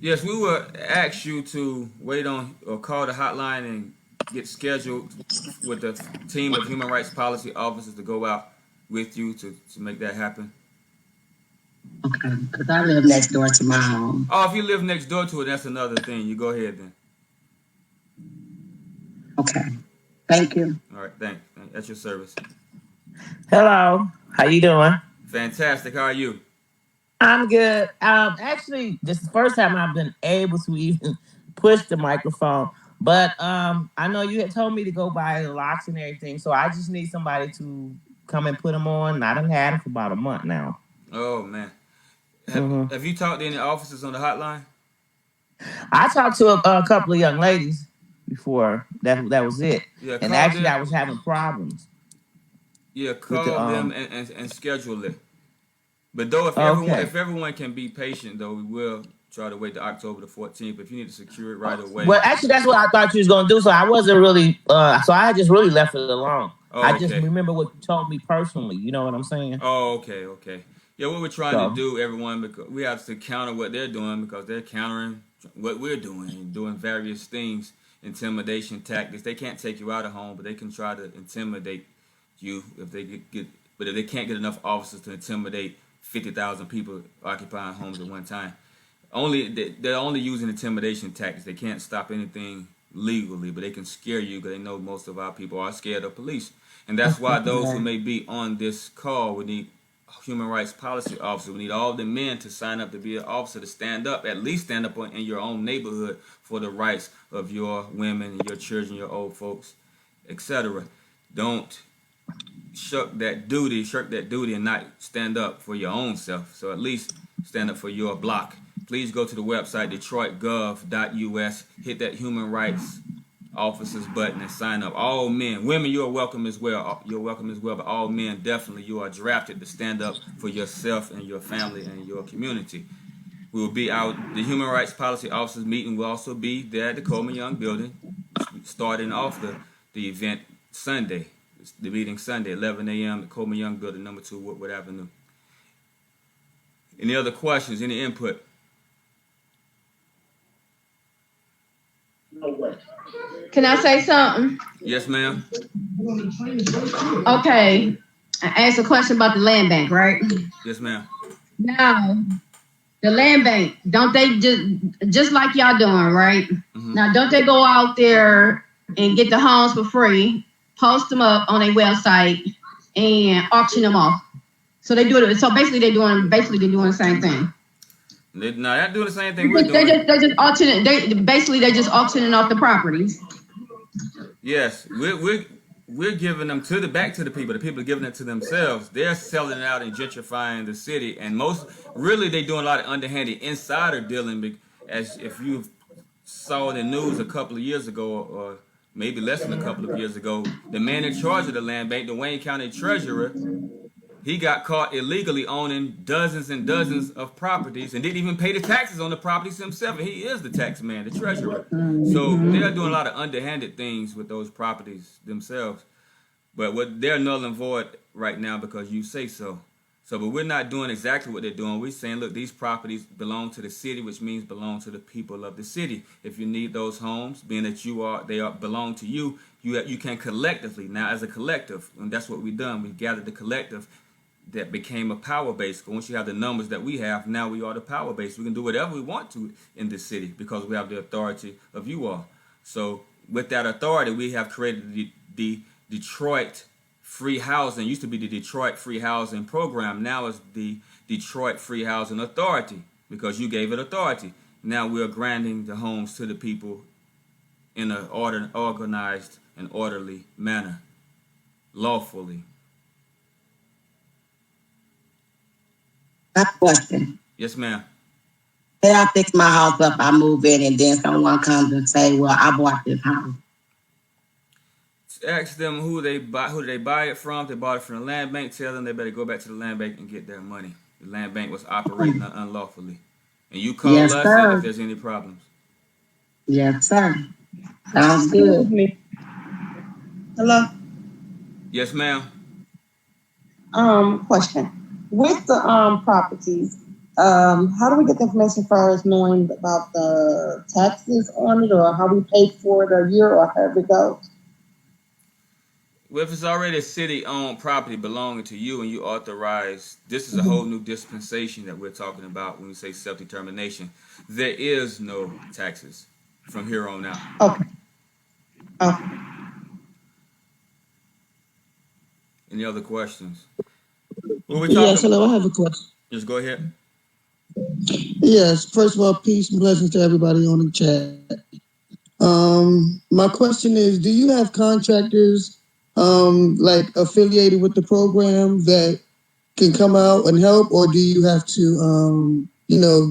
Yes, we will ask you to wait on or call the hotline and get scheduled with the team of human rights policy officers to go out with you to make that happen. Okay, because I live next door to my home. Oh, if you live next door to it, that's another thing. You go ahead then. Okay, thank you. All right, thanks. That's your service. Hello, how you doing? Fantastic. How are you? I'm good. Actually, this is the first time I've been able to even push the microphone. But I know you had told me to go buy the locks and everything, so I just need somebody to come and put them on. I done had them for about a month now. Oh man, have you talked to any officers on the hotline? I talked to a couple of young ladies before. That was it. Yeah, and actually, I was having problems. Yeah, call them and schedule it. But though, if everyone can be patient, though, we will try to wait to October the 14th. If you need to secure it right away. Well, actually, that's what I thought you was gonna do. So I wasn't really. So I just really left it alone. Oh, I just remember what you told me personally. You know what I'm saying? Oh, okay. Yeah, what we're trying to do, everyone, because we have to counter what they're doing because they're countering what we're doing and doing various things, intimidation tactics. They can't take you out of home, but they can try to intimidate you if they get. But if they can't get enough officers to intimidate 50,000 people occupying homes at one time, they're only using intimidation tactics. They can't stop anything legally, but they can scare you because they know most of our people are scared of police, and that's why those who may be on this call, we need human rights policy officers. We need all the men to sign up to be an officer, to stand up, at least stand up in your own neighborhood for the rights of your women, your children, your old folks, etc. Don't shirk that duty and not stand up for your own self. So at least stand up for your block. Please go to the website detroitgov.us, hit that human rights officers button and sign up. All men, women, you are welcome as well. You're welcome as well, but all men, definitely you are drafted to stand up for yourself and your family and your community. We will be out. The human rights policy officers meeting will also be there at the Coleman Young building, starting off the event Sunday. The meeting Sunday, 11 a.m. at Coleman Young building, number 2 Woodward Avenue. Any other questions? Any input? Can I say something? Yes, ma'am. Okay. I asked a question about the land bank, right? Yes, ma'am. Now, the land bank, don't they just like y'all doing, right? Mm-hmm. Now, don't they go out there and get the homes for free, post them up on their website, and auction them off? So they do it. So basically, they're doing the same thing. They're not doing the same thing we're doing. They just auctioning. They're just auctioning off the properties. Yes, we're giving them back to the people. The people are giving it to themselves. They're selling it out and gentrifying the city. And they're doing a lot of underhanded insider dealing. As if you saw in the news a couple of years ago, or maybe less than a couple of years ago, the man in charge of the land bank, the Wayne County treasurer, he got caught illegally owning dozens and dozens of properties and didn't even pay the taxes on the properties himself. He is the tax man, the treasurer. So they're doing a lot of underhanded things with those properties themselves. But they're null and void right now because you say so. But we're not doing exactly what they're doing. We're saying, look, these properties belong to the city, which means belong to the people of the city. If you need those homes, being that they belong to you, you can collectively, now as a collective, and that's what we've done. We've gathered the collective that became a power base. Once you have the numbers that we have, now we are the power base. We can do whatever we want to in this city because we have the authority of you all. So with that authority, we have created the Detroit free housing. It used to be the Detroit Free Housing Program. Now it's the Detroit Free Housing Authority because you gave it authority. Now we're granting the homes to the people in an organized and orderly manner, lawfully. That question. Yes, ma'am. Say I fix my house up, I move in, and then someone comes and say, "Well, I bought this house." Ask them who they buy it from. If they bought it from the land bank, tell them they better go back to the land bank and get their money. The land bank was operating unlawfully. And you call Yes, us sir. if there's any problems. Yes, sir. Sounds good. Hello. Yes, ma'am. Question. With the properties, how do we get the information as far as knowing about the taxes on it, or how we pay for it a year, or however it goes? Well, if it's already a city-owned property belonging to you and you authorize, this is a whole new dispensation that we're talking about when we say self-determination. There is no taxes from here on out. Okay. Okay. Any other questions? What we talking Yes, hello, I have a question. Just go ahead. Yes, first of all, peace and blessings to everybody on the chat. My question is, do you have contractors like affiliated with the program that can come out and help, or do you have to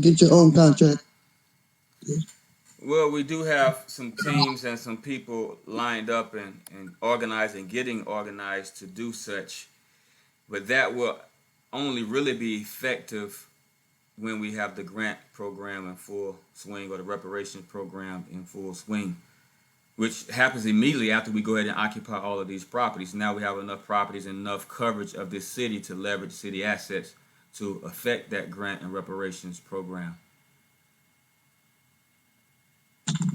get your own contract? Well, we do have some teams and some people lined up and organized and getting organized to do such. But that will only really be effective when we have the grant program in full swing or the reparations program in full swing, which happens immediately after we go ahead and occupy all of these properties. Now we have enough properties and enough coverage of this city to leverage city assets to affect that grant and reparations program.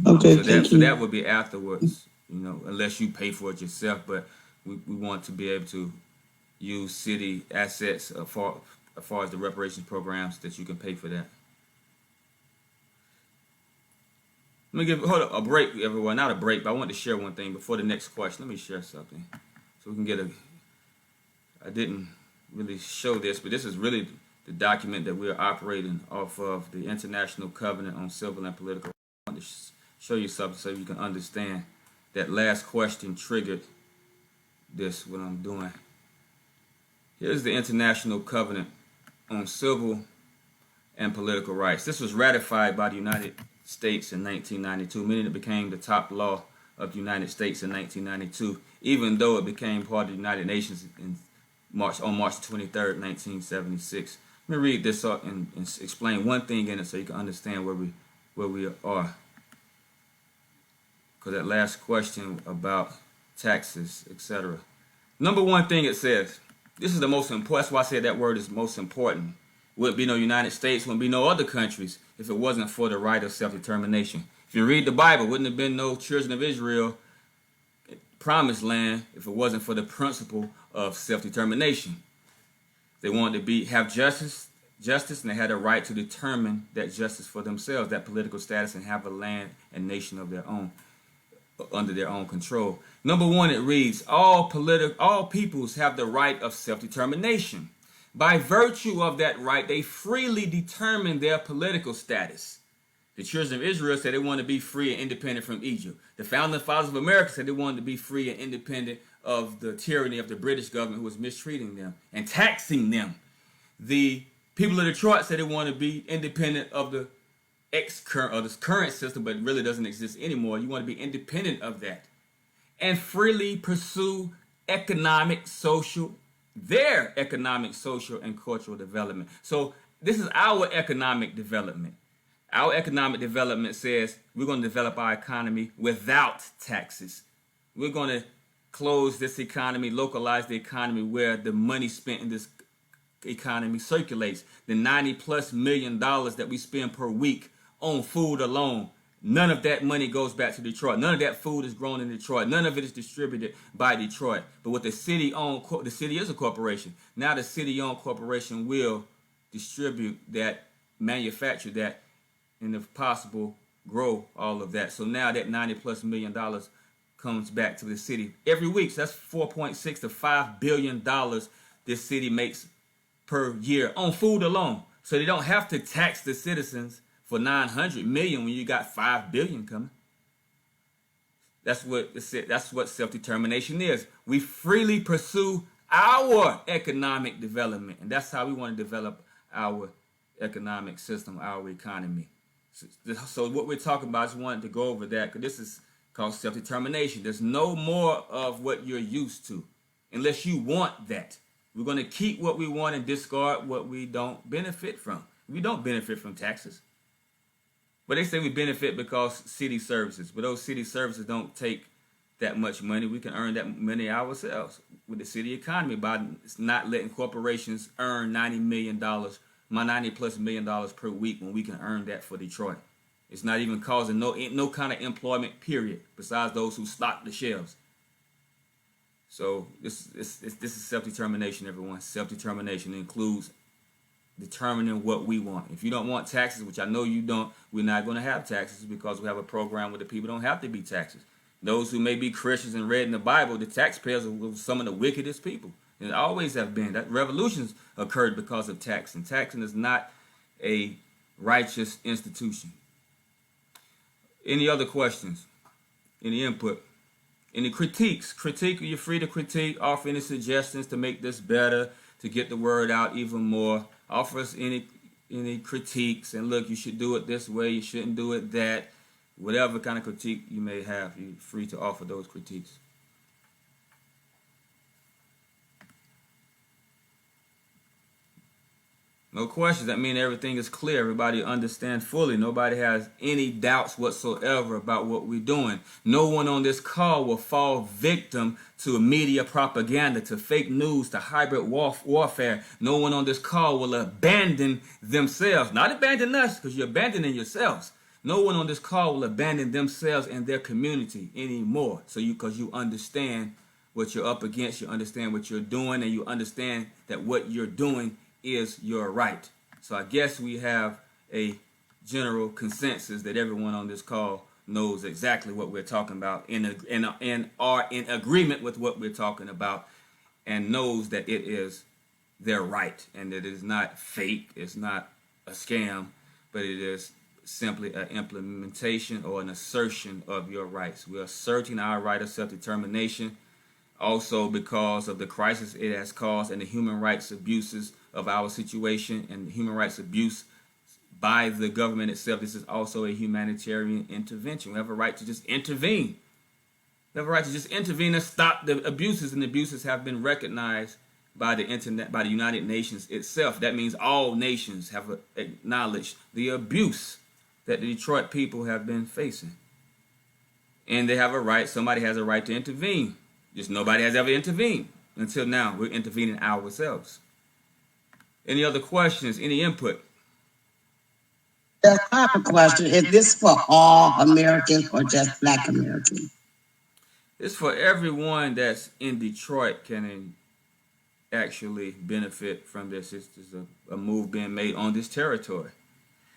Okay, so that would be afterwards, unless you pay for it yourself. But we want to be able to use city assets as far as the reparations programs that you can pay for that. Let me give a break, everyone. Not a break, but I want to share one thing before the next question. Let me share something so we can get I didn't really show this, but this is really the document that we're operating off of, the International Covenant on Civil and Political. I want to show you something so you can understand. That last question triggered this, what I'm doing. Here's the International Covenant on Civil and Political Rights. This was ratified by the United States in 1992, meaning it became the top law of the United States in 1992, even though it became part of the United Nations on March 23rd, 1976. Let me read this up and explain one thing in it so you can understand where we are. Because that last question about taxes, etc. Number one thing it says, this is the most important, that's why I said that word is most important. Wouldn't be no United States, wouldn't be no other countries if it wasn't for the right of self-determination. If you read the Bible, wouldn't have been no children of Israel, promised land, if it wasn't for the principle of self-determination. They wanted to have justice, and they had a right to determine that justice for themselves, that political status, and have a land and nation of their own, under their own control. Number one, it reads, all peoples have the right of self-determination. By virtue of that right, they freely determine their political status. The children of Israel said they wanted to be free and independent from Egypt. The founding fathers of America said they wanted to be free and independent of the tyranny of the British government who was mistreating them and taxing them. The people of Detroit said they wanted to be independent of the current system, but it really doesn't exist anymore. You want to be independent of that and freely pursue their economic, social, and cultural development. So this is our economic development. Our economic development says we're going to develop our economy without taxes. We're going to close this economy, localize the economy where the money spent in this economy circulates. The $90+ million that we spend per week on food alone, none of that money goes back to Detroit. None of that food is grown in Detroit. None of it is distributed by Detroit. But what the city is a corporation. Now the city-owned corporation will distribute that, manufacture that, and if possible, grow all of that. So now that $90+ million comes back to the city every week. So that's $4.6 to $5 billion this city makes per year on food alone. So they don't have to tax the citizens for $900 million when you got $5 billion coming. That's what self-determination is. We freely pursue our economic development, and that's how we want to develop our economic system, our economy. So what we're talking about, I just wanted to go over that because this is called self-determination. There's no more of what you're used to unless you want that. We're going to keep what we want and discard what we don't benefit from. We don't benefit from taxes. But they say we benefit because city services. But those city services don't take that much money. We can earn that money ourselves with the city economy by not letting corporations earn $90 million, $90+ million per week when we can earn that for Detroit. It's not even causing no kind of employment, period, besides those who stock the shelves. So this is self-determination, everyone. Self-determination includes determining what we want. If you don't want taxes, which I know you don't, we're not going to have taxes because we have a program where the people don't have to be taxes. Those who may be Christians and read in the Bible, the taxpayers are some of the wickedest people. And always have been. That revolutions occurred because of taxing. Taxing is not a righteous institution. Any other questions? Any input? Any critiques? You're free to critique, offer any suggestions to make this better, to get the word out even more. Offer us any critiques, and look, you should do it this way, you shouldn't do it that. Whatever kind of critique you may have, you're free to offer those critiques. No questions. That means everything is clear. Everybody understands fully. Nobody has any doubts whatsoever about what we're doing. No one on this call will fall victim to media propaganda, to fake news, to hybrid warfare. No one on this call will abandon themselves. Not abandon us, because you're abandoning yourselves. No one on this call will abandon themselves and their community anymore. Because you understand what you're up against, you understand what you're doing, and you understand that what you're doing is your right. So I guess we have a general consensus that everyone on this call knows exactly what we're talking about and are in agreement with what we're talking about and knows that it is their right and that it is not fake, it's not a scam, but it is simply an implementation or an assertion of your rights. We're asserting our right of self-determination. Also, because of the crisis it has caused and the human rights abuses of our situation and human rights abuse by the government itself, this is also a humanitarian intervention. We have a right to just intervene. We have a right to just intervene and stop the abuses, and the abuses have been recognized by the United Nations itself. That means all nations have acknowledged the abuse that the Detroit people have been facing. And they have a right, somebody has a right to intervene. Just nobody has ever intervened. Until now, we're intervening ourselves. Any other questions? Any input? I have a question. Is this for all Americans or just Black Americans? It's for everyone that's in Detroit can actually benefit from this. It's a move being made on this territory.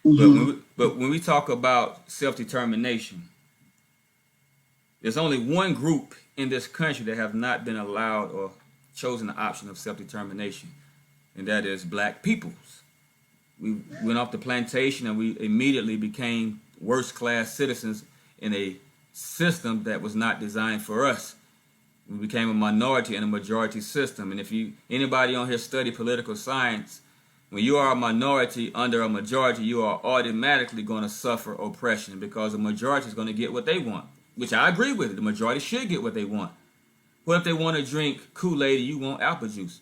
Mm-hmm. But when we talk about self-determination, there's only one group in this country that have not been allowed or chosen the option of self-determination, and that is Black peoples. We went off the plantation and we immediately became worst-class citizens in a system that was not designed for us. We became a minority in a majority system, and if anybody on here study political science, when you are a minority under a majority, you are automatically going to suffer oppression because the majority is going to get what they want. Which I agree with. The majority should get what they want. What if they want to drink Kool-Aid and you want apple juice?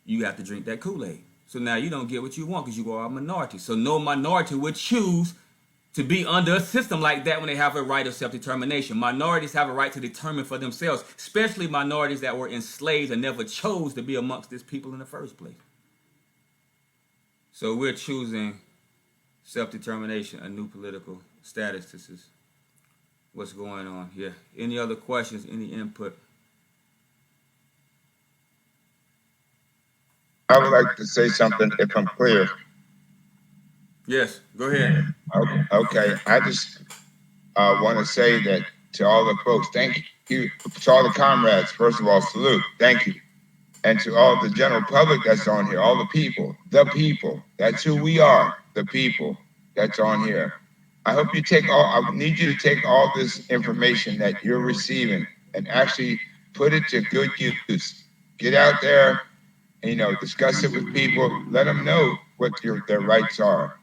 You have to drink that Kool-Aid. So now you don't get what you want because you are a minority. So no minority would choose to be under a system like that when they have a right of self-determination. Minorities have a right to determine for themselves, especially minorities that were enslaved and never chose to be amongst this people in the first place. So we're choosing self-determination, a new political status. This is what's going on here. Any other questions? Any input? I would like to say something if I'm clear. Yes, go ahead. Okay. I just want to say that to all the folks, thank To all the comrades, first of all, salute. Thank you. And to all the general public that's on here, all the people, that's who we are, the people that's on here. I hope you I need you to take all this information that you're receiving and actually put it to good use. Get out there and, discuss it with people, let them know what their rights are.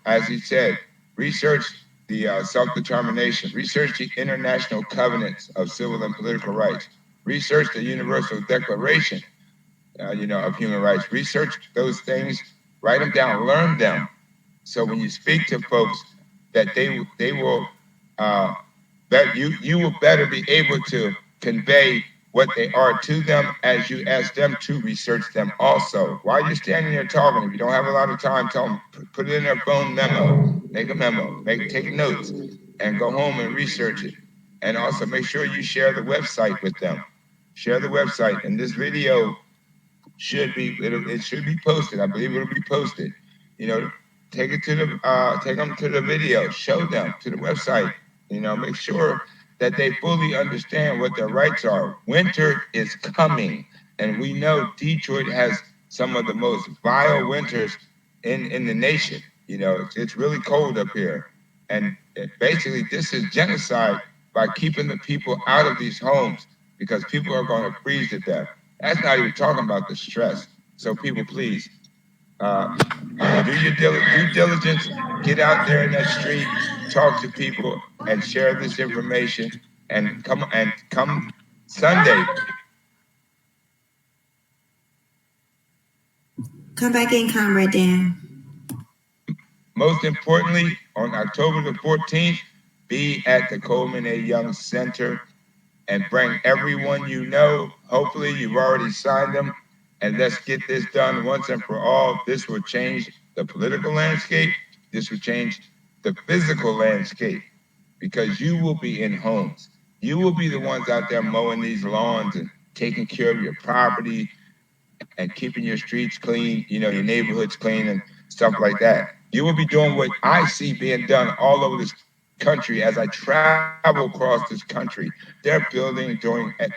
As he said, research the self-determination, research the international covenants of civil and political rights, research the Universal Declaration of human rights. Research those things, write them down, learn them. So when you speak to folks, that they will that you will better be able to convey what they are to them as you ask them to research them also. While you're standing there talking, if you don't have a lot of time, tell them, put it in their phone memo, make a memo, take notes, and go home and research it. And also make sure you share the website with them. Share the website. And this video it should be posted. I believe it'll be posted. Take them to the video, show them to the website. Make sure that they fully understand what their rights are. Winter is coming, and we know Detroit has some of the most vile winters in the nation. It's really cold up here, and basically this is genocide by keeping the people out of these homes because people are going to freeze to death. That's not even talking about the stress. So people, please, do your due diligence. Get out there in that street, talk to people, and share this information. And come Sunday. Come back in, Comrade Dan. Most importantly, on October the 14th, be at the Coleman A. Young Center and bring everyone you know. Hopefully, you've already signed them. And let's get this done once and for all. This will change the political landscape. This will change the physical landscape because you will be in homes. You will be the ones out there mowing these lawns and taking care of your property and keeping your streets clean, your neighborhoods clean and stuff like that. You will be doing what I see being done all over this country as I travel across this country. They're doing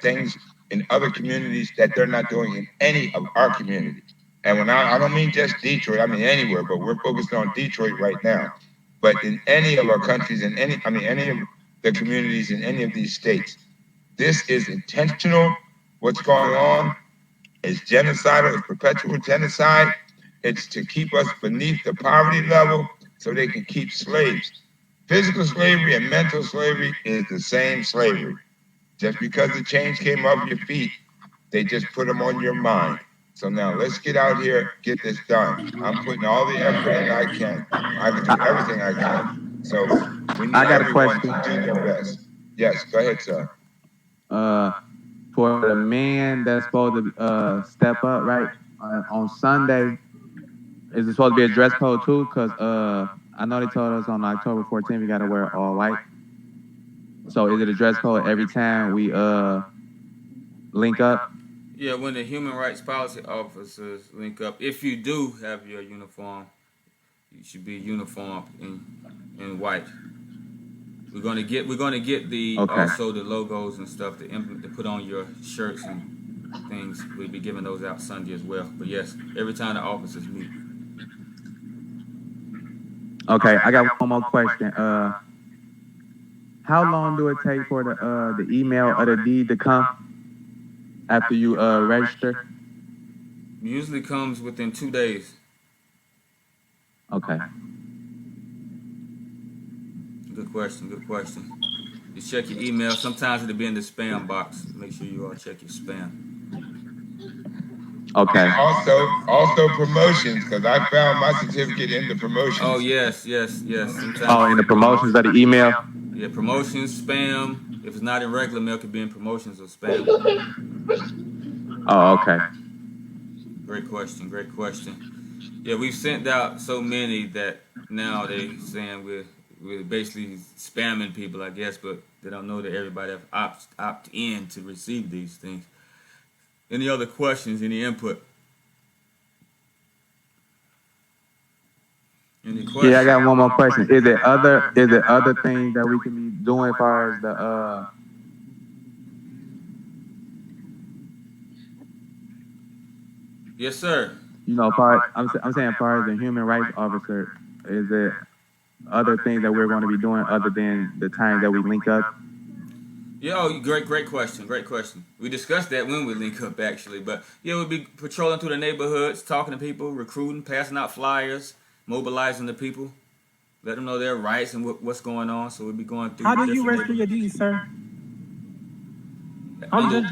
things in other communities that they're not doing in any of our communities. And when I don't mean just Detroit, I mean anywhere, but we're focused on Detroit right now. But in any of our countries, any of the communities in any of these states, this is intentional. What's going on is genocidal, it's perpetual genocide. It's to keep us beneath the poverty level so they can keep slaves. Physical slavery and mental slavery is the same slavery. Just because the chains came off your feet, they just put them on your mind. So now let's get out here, get this done. I'm putting all the effort in I can. I can do everything I can. So we need everyone to do their best. Yes, go ahead, sir. For the men that's supposed to step up, right, on Sunday, is it supposed to be a dress code too? Because I know they told us on October 14th we got to wear all white. So is it a dress code every time we link up? Yeah, when the human rights policy officers link up, if you do have your uniform, you should be uniformed in white. We're gonna get the also the logos and stuff to put on your shirts and things. We'll be giving those out Sunday as well. But yes, every time the officers meet. Okay, I got one more question. How long do it take for the email or the deed to come after you register? Usually comes within 2 days. Okay. Good question. You check your email. Sometimes it'll be in the spam box. Make sure you all check your spam. Okay. Also promotions, because I found my certificate in the promotions. Oh yes. Sometimes. Oh, in the promotions of the email. Yeah, promotions, spam. If it's not in regular mail, it could be in promotions or spam. Oh, okay. Great question. Yeah, we've sent out so many that now they saying we're basically spamming people, I guess, but they don't know that everybody have opt in to receive these things. Any other questions? Any input? Any questions? Yeah, I got one more question. Is there other things that we can be doing as far as Yes, sir. I'm saying, far as the human rights officer, is there other things that we're going to be doing other than the time that we link up? Yeah, oh, great question. Great question. We discussed that when we link up, actually. But yeah, we'll be patrolling through the neighborhoods, talking to people, recruiting, passing out flyers, mobilizing the people, let them know their rights and what's going on. So we'll be going through. How do you register your deeds, sir? I'm just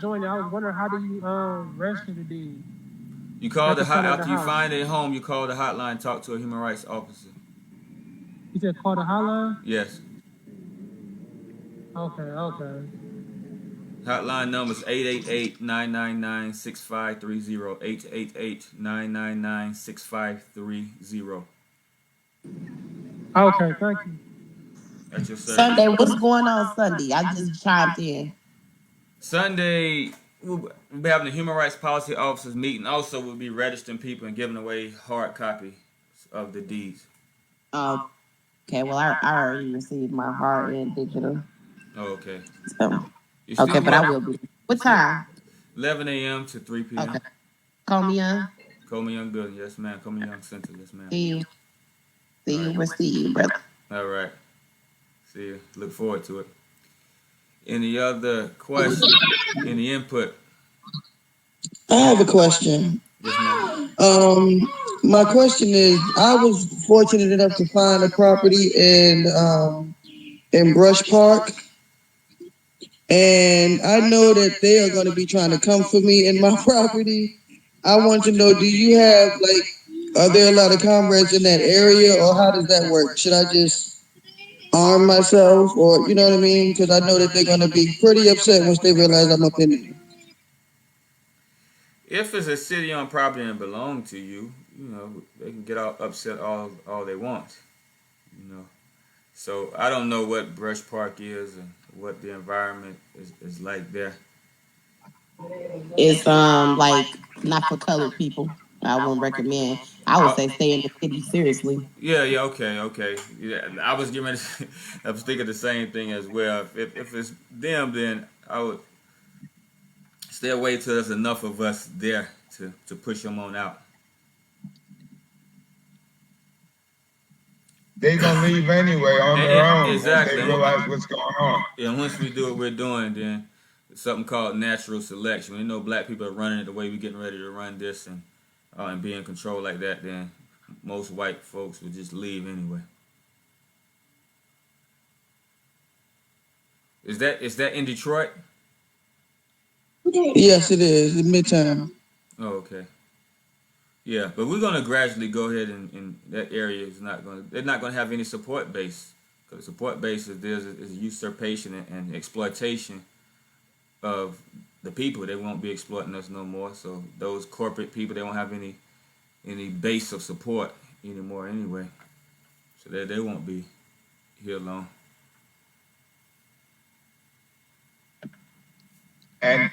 joining. I was wondering, how do you register the deed? You call the hot after you find a home. You call the hotline. Talk to a human rights officer. You said call the hotline? Yes. Okay. Hotline number is 888-999-6530. 888-999-6530. Okay, thank you. That's your service. Sunday, what's going on Sunday? I just chimed in. Sunday, we'll be having a human rights policy officers meeting. Also, we'll be registering people and giving away hard copy of the deeds. Oh, okay. Well, I already received my hard and digital. Oh, okay. So, okay, but I will be. What time? 11 a.m. to 3 p.m. Okay. Comey Young? Comey Young Building, yes, ma'am. Comey Young Center, yes, ma'am. See you, brother. All right. See you. Look forward to it. Any other questions? Any input? I have a question. Yes, ma'am. My question is, I was fortunate enough to find a property in Brush Park, and I know that they are going to be trying to come for me in my property. I want to know, do you have, are there a lot of comrades in that area, or how does that work? Should I just arm myself, or, you know what I mean? Because I know that they're going to be pretty upset once they realize I'm up in there. If it's a city-owned property and belong to you, you know, they can get all upset all they want, you know. So I don't know what Brush Park is and what the environment is like there. It's like not for colored people. I wouldn't recommend. I would say stay in the city, seriously. Yeah, okay. Yeah, I was I was thinking the same thing as well. If it's them, then I would stay away till there's enough of us there to push them on out. They're going to leave anyway on their own. Exactly. They realize what's going on. And once we do what we're doing, then it's something called natural selection. We know black people are running it the way we're getting ready to run this and be in control like that, then most white folks would just leave anyway. Is that in Detroit? Yes, it is. In Midtown. Oh, okay. Yeah, but we're gonna gradually go ahead and that area is they're not gonna have any support base, because the support base is usurpation and exploitation of the people. They won't be exploiting us no more. So those corporate people, they won't have any base of support anymore anyway. So they won't be here long. And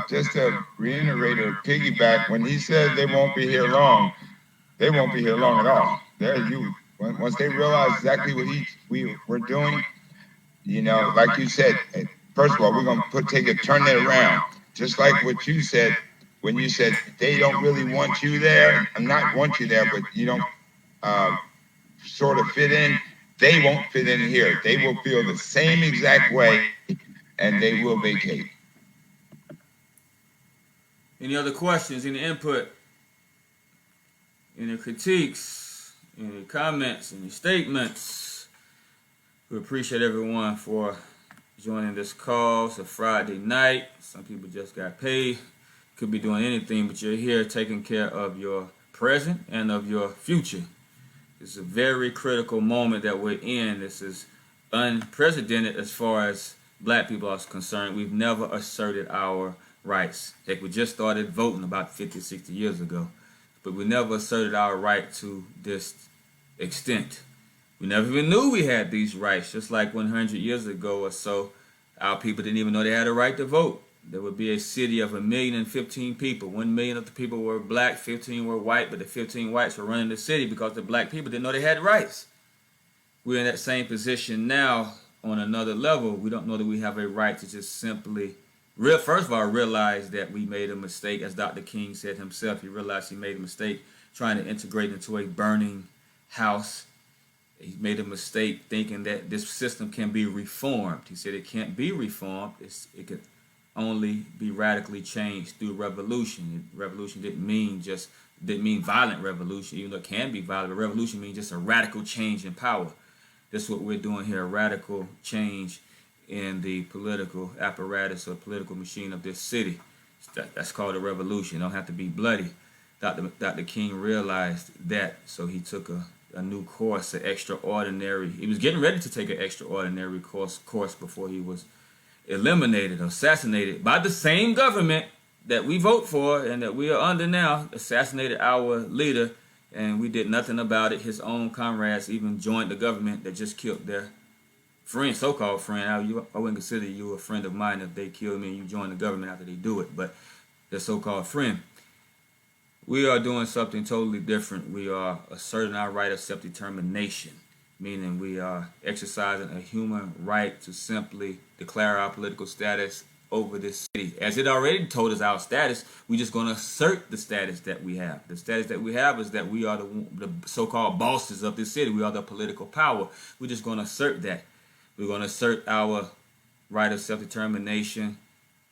just to reiterate or piggyback, when he said they won't be here long, they won't be here long at all. Once they realize exactly what we're doing, you know, like you said, first of all, we're going to turn it around. Just like what you said, when you said they don't really want you there, not want you there, but you don't sort of fit in, they won't fit in here. They will feel the same exact way, and they will vacate. Any other questions, any input, any critiques, any comments, any statements? We appreciate everyone for joining this call. It's a Friday night. Some people just got paid. Could be doing anything, but you're here taking care of your present and of your future. It's a very critical moment that we're in. This is unprecedented as far as black people are concerned. We've never asserted our rights. Heck, we just started voting about 50, 60 years ago. But we never asserted our right to this extent. We never even knew we had these rights. Just like 100 years ago or so, our people didn't even know they had a right to vote. There would be a city of 1,015 people. 1 million of the people were black, 15 were white, but the 15 whites were running the city because the black people didn't know they had rights. We're in that same position now on another level. We don't know that we have a right to just simply First of all, realize that we made a mistake. As Dr. King said himself, he realized he made a mistake trying to integrate into a burning house. He made a mistake thinking that this system can be reformed. He said it can't be reformed. It can only be radically changed through revolution. Revolution didn't mean violent revolution, even though it can be violent. But revolution means just a radical change in power. That's what we're doing here, a radical change in the political apparatus or political machine of this city. That's called a revolution. It don't have to be bloody. Dr. King realized that, so he took a new course, an extraordinary. He was getting ready to take an extraordinary course before he was eliminated, assassinated by the same government that we vote for and that we are under now. Assassinated our leader, and we did nothing about it. His own comrades even joined the government that just killed their friend, so-called friend. I wouldn't consider you a friend of mine if they kill me and you join the government after they do it, but their so-called friend. We are doing something totally different. We are asserting our right of self-determination, meaning we are exercising a human right to simply declare our political status over this city. As it already told us our status, we're just going to assert the status that we have. The status that we have is that we are the so-called bosses of this city. We are the political power. We're just going to assert that. We're going to assert our right of self-determination,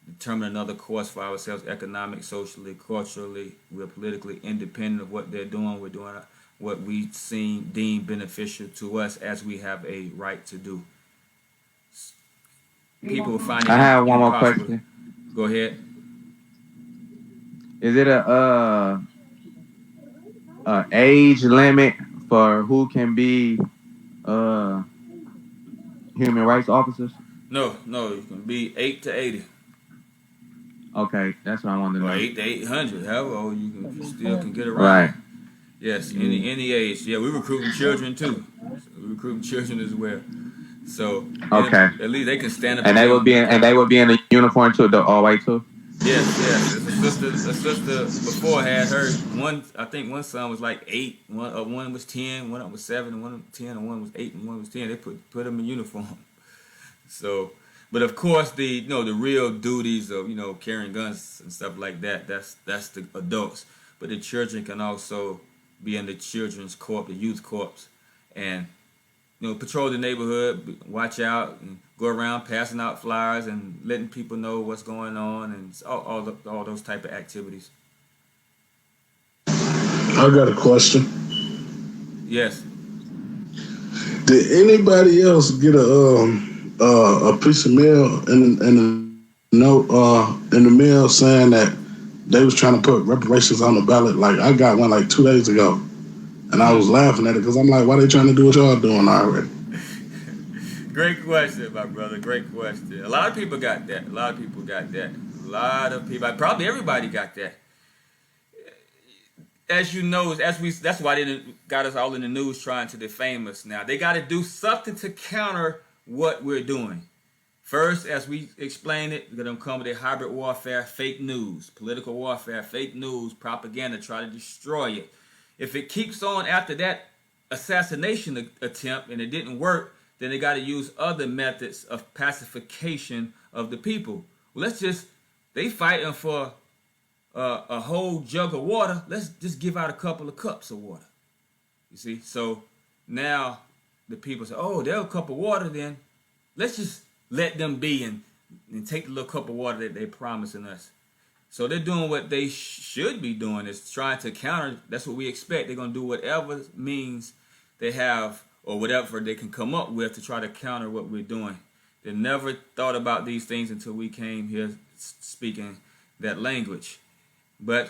determine another course for ourselves, economic, socially, culturally. We're politically independent of what they're doing. We're doing what we deem beneficial to us as we have a right to do. People find it I have one more impossible. question. Go ahead. Is it a age limit for who can be human rights officers? No, you can be 8 to 80. Okay, that's what I wanted to Or know. 8 to 800, however old you still can get around. Right. Yes, any age. Yeah, we're recruiting children too. We're recruiting children as well. So okay, at least they can stand up. And they would be in a uniform too, the all white too. Yes. A sister before had her one. I think one son was like 8. One was 10. One was 7. And one was 10. And one was 8. And one was 10. They put them in uniform. So, but of course the real duties of carrying guns and stuff like that. That's the adults. But the children can also be in the children's corps, the youth corps, and patrol the neighborhood, watch out, and go around passing out flyers and letting people know what's going on, and all those type of activities. I got a question. Yes. Did anybody else get a piece of mail and a note in the mail saying that they was trying to put reparations on the ballot? Like, I got one like 2 days ago, and I was laughing at it because I'm like, why they trying to do what y'all doing already? Great question, my brother. Great question. A lot of people got that. A lot of people, probably everybody got that. As you know, that's why they got us all in the news trying to defame us now. They got to do something to counter what we're doing. First, as we explained it, they're going to come with a hybrid warfare, fake news, political warfare, fake news, propaganda, try to destroy it. If it keeps on after that assassination attempt and it didn't work, then they got to use other methods of pacification of the people. Well, they fighting for a whole jug of water. Let's just give out a couple of cups of water. You see? So now the people say, oh, they're a cup of water then. Let's just let them be and take the little cup of water that they're promising us. So they're doing what they should be doing, is trying to counter. That's what we expect. They're going to do whatever means they have or whatever they can come up with to try to counter what we're doing. They never thought about these things until we came here speaking that language. But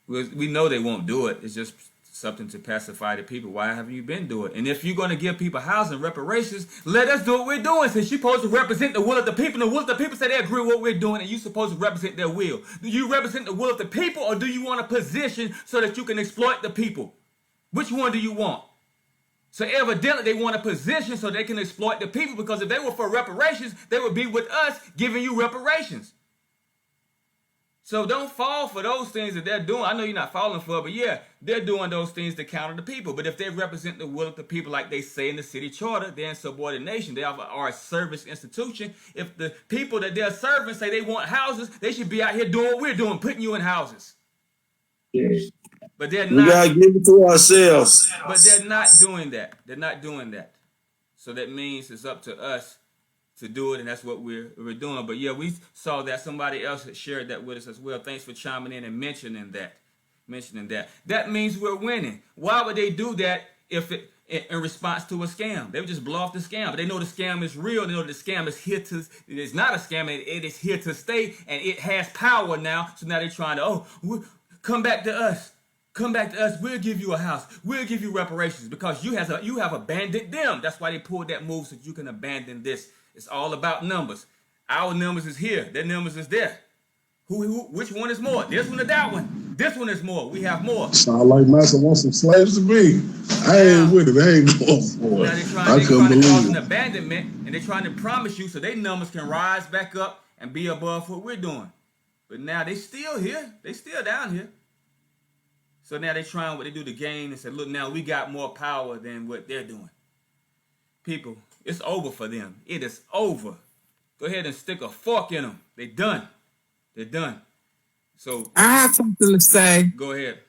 we know they won't do it. It's just something to pacify the people. Why haven't you been doing it? And if you're going to give people housing reparations, let us do what we're doing. Since you're supposed to represent the will of the people, and the will of the people say they agree with what we're doing, and you're supposed to represent their will. Do you represent the will of the people, or do you want a position so that you can exploit the people? Which one do you want? So evidently they want a position so they can exploit the people, because if they were for reparations, they would be with us giving you reparations. So don't fall for those things that they're doing. I know you're not falling for it, but yeah, they're doing those things to counter the people. But if they represent the will of the people, like they say in the city charter, they're in subordination. They are a service institution. If the people that they're serving say they want houses, they should be out here doing what we're doing, putting you in houses. But they're We not. gotta give it to ourselves. But they're not doing that. They're not doing that. So that means it's up to us to do it, and that's what we're doing. But yeah, we saw that somebody else had shared that with us as well. Thanks for chiming in and mentioning that. That means we're winning. Why would they do that if it in response to a scam? They would just blow off the scam. But they know the scam is real. They know the scam is here to. It is not a scam. It is here to stay, and it has power now. So now they're trying to come back to us. Come back to us. We'll give you a house. We'll give you reparations because you have abandoned them. That's why they pulled that move so you can abandon this. It's all about numbers. Our numbers is here. Their numbers is there. Which one is more? This one or that one? This one is more. We have more. Sound like Master wants some slaves to be. I ain't with it. I ain't going for it. Now they're trying to cause an abandonment, and they're trying to promise you so their numbers can rise back up and be above what we're doing. But now they still here. They still down here. So now they're trying what they do to gain and say, look, now we got more power than what they're doing. People, it's over for them. It is over. Go ahead and stick a fork in them. They're done. They're done. So I have something to say. Go ahead.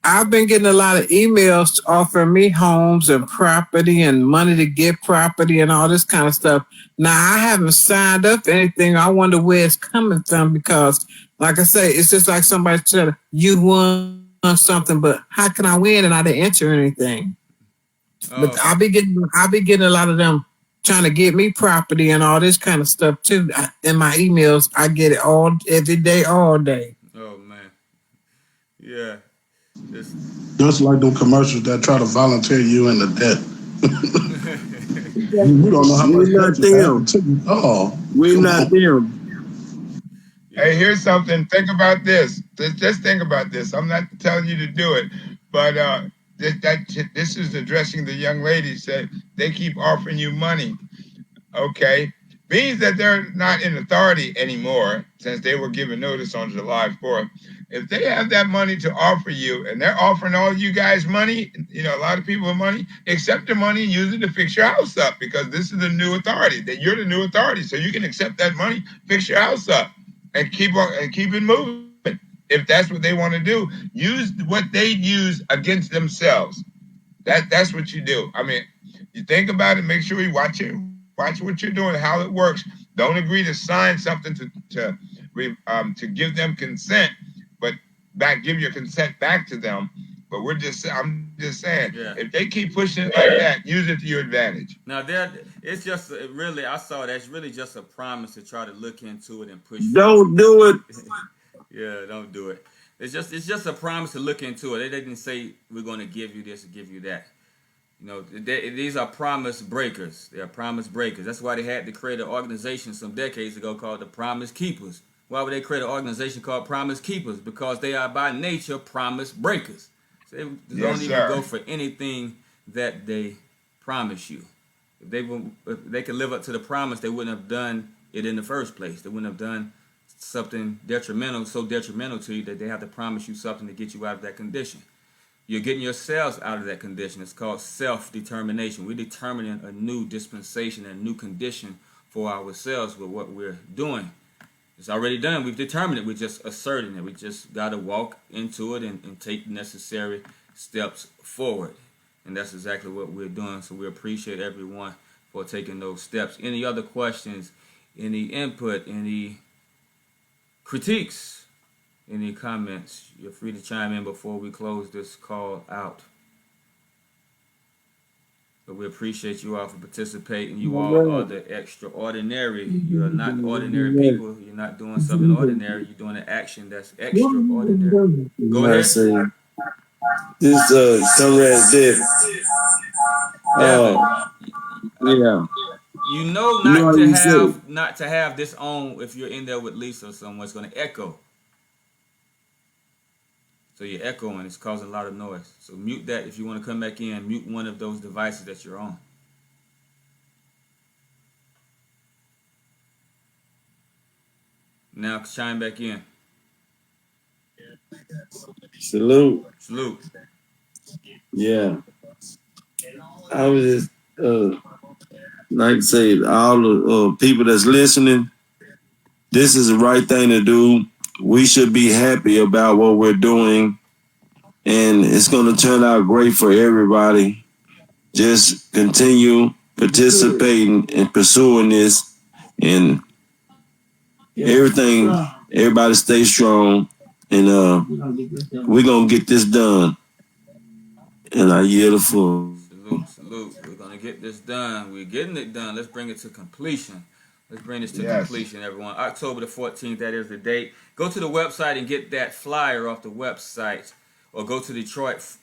I've been getting a lot of emails offering me homes and property and money to get property and all this kind of stuff. Now, I haven't signed up for anything. I wonder where it's coming from because, like I say, it's just like somebody said, you won something, but how can I win and I didn't enter anything? But I'll be getting a lot of them trying to get me property and all this kind of stuff too. In my emails, I get it every day, all day. Oh man, yeah. Just like them commercials that try to volunteer you into debt. We don't know how much debt you have. Oh, we're not them. Hey, here's something. Think about this. Just think about this. I'm not telling you to do it, but this is addressing the young lady. Said they keep offering you money. Okay, means that they're not in authority anymore since they were given notice on July 4th. If they have that money to offer you, and they're offering all you guys money, a lot of people money, accept the money and use it to fix your house up because this is the new authority. That you're the new authority, so you can accept that money, fix your house up. And keep it moving. If that's what they want to do, use what they use against themselves. That's what you do. I mean, you think about it. Make sure you watch what you're doing, how it works. Don't agree to sign something to give them consent, but give your consent back to them. But I'm just saying, if they keep pushing it like that, use it to your advantage. Now it's just really, I saw that it's really just a promise to try to look into it and push. Don't do it. Yeah, don't do it. It's just a promise to look into it. They didn't say we're going to give you this or give you that. These are promise breakers. They are promise breakers. That's why they had to create an organization some decades ago called the Promise Keepers. Why would they create an organization called Promise Keepers? Because they are by nature promise breakers. So they don't even go for anything that they promise you. If they could live up to the promise, they wouldn't have done it in the first place. They wouldn't have done something so detrimental to you that they have to promise you something to get you out of that condition. You're getting yourselves out of that condition. It's called self-determination. We're determining a new dispensation and a new condition for ourselves with what we're doing. It's already done. We've determined it. We're just asserting it. We just got to walk into it and take necessary steps forward. And that's exactly what we're doing. So we appreciate everyone for taking those steps. Any other questions? Any input? Any critiques? Any comments? You're free to chime in before we close this call out. But we appreciate you all for participating. You all are the extraordinary. You are not ordinary people. You're not doing something ordinary. You're doing an action that's extraordinary. Go ahead. This comrade Dick. Yeah. You know not to have this on if you're in there with Lisa or someone. It's going to echo. So you're echoing. It's causing a lot of noise. So mute that if you want to come back in. Mute one of those devices that you're on. Now chime back in. Salute. Salute. Yeah. I was just like to say, all the people that's listening, this is the right thing to do. We should be happy about what we're doing, and it's going to turn out great for everybody. Just continue participating and pursuing this, and everything. Everybody stay strong, and we're gonna get this done. And I yield the floor. Salute, salute. We're gonna get this done. We're getting it done. Let's bring it to completion. Let's bring this to completion, everyone. October the 14th, that is the date. Go to the website and get that flyer off the website, or go to Detroit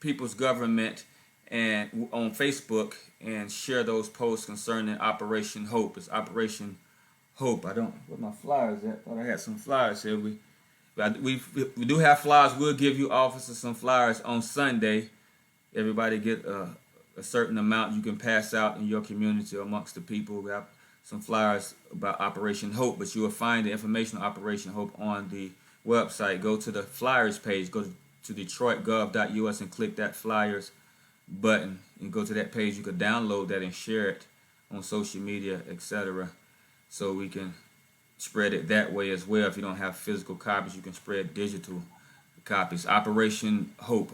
People's Government and on Facebook and share those posts concerning Operation Hope. It's Operation Hope. I don't where my flyers at. Thought I had some flyers here. We do have flyers. We'll give you officers some flyers on Sunday. Everybody get a certain amount you can pass out in your community amongst the people. We have some flyers about Operation Hope, but you will find the information on Operation Hope on the website. Go to the flyers page. Go to detroitgov.us and click that flyers button and go to that page. You can download that and share it on social media, etc. So we can spread it that way as well. If you don't have physical copies, you can spread digital copies. Operation Hope.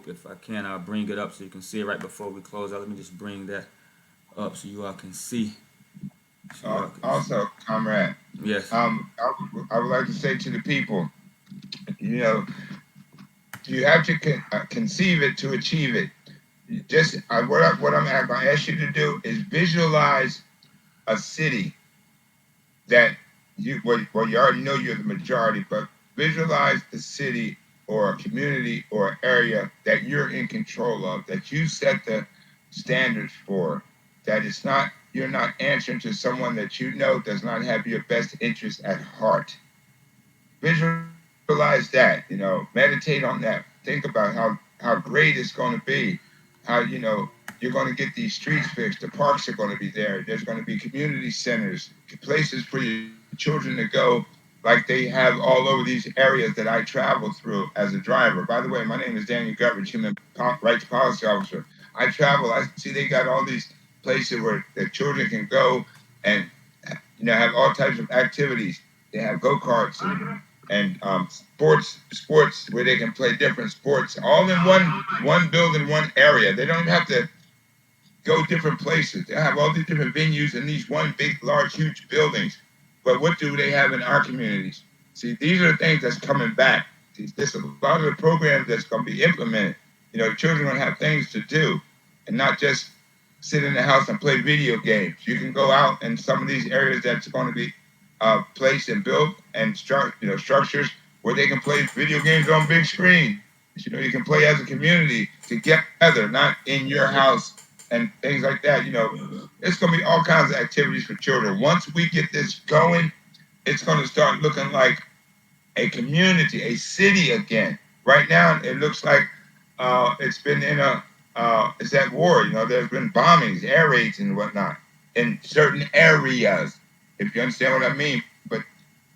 If I can, I'll bring it up so you can see it right before we close out. Let me just bring that up so you all can see. Also, comrade. Yes. I would like to say to the people, you have to conceive it to achieve it. Just what I'm going to ask you to do is visualize a city that you already know you're the majority, but visualize the city or a community or area that you're in control of, that you set the standards for, that you're not answering to someone that you know does not have your best interest at heart. Visualize that, meditate on that. Think about how great it's going to be, how, you're going to get these streets fixed. The parks are going to be there. There's going to be community centers, places for your children to go, like they have all over these areas that I travel through as a driver. By the way, my name is Daniel Guthridge, Human Rights Policy Officer. I travel. I see they got all these places where the children can go and have all types of activities. They have go-karts and sports where they can play different sports, all in one building, one area. They don't have to go different places. They have all these different venues in these one big, large, huge buildings. But what do they have in our communities? See, these are the things that's coming back. There's a lot of the programs that's going to be implemented. Children are going to have things to do and not just sit in the house and play video games. You can go out in some of these areas that's going to be placed and built and structures where they can play video games on big screens. You can play as a community together, not in your house and things like that. It's going to be all kinds of activities for children. Once we get this going, it's going to start looking like a community, a city again. Right now, it looks like it's been it's at war. There's been bombings, air raids, and whatnot in certain areas, if you understand what I mean. But,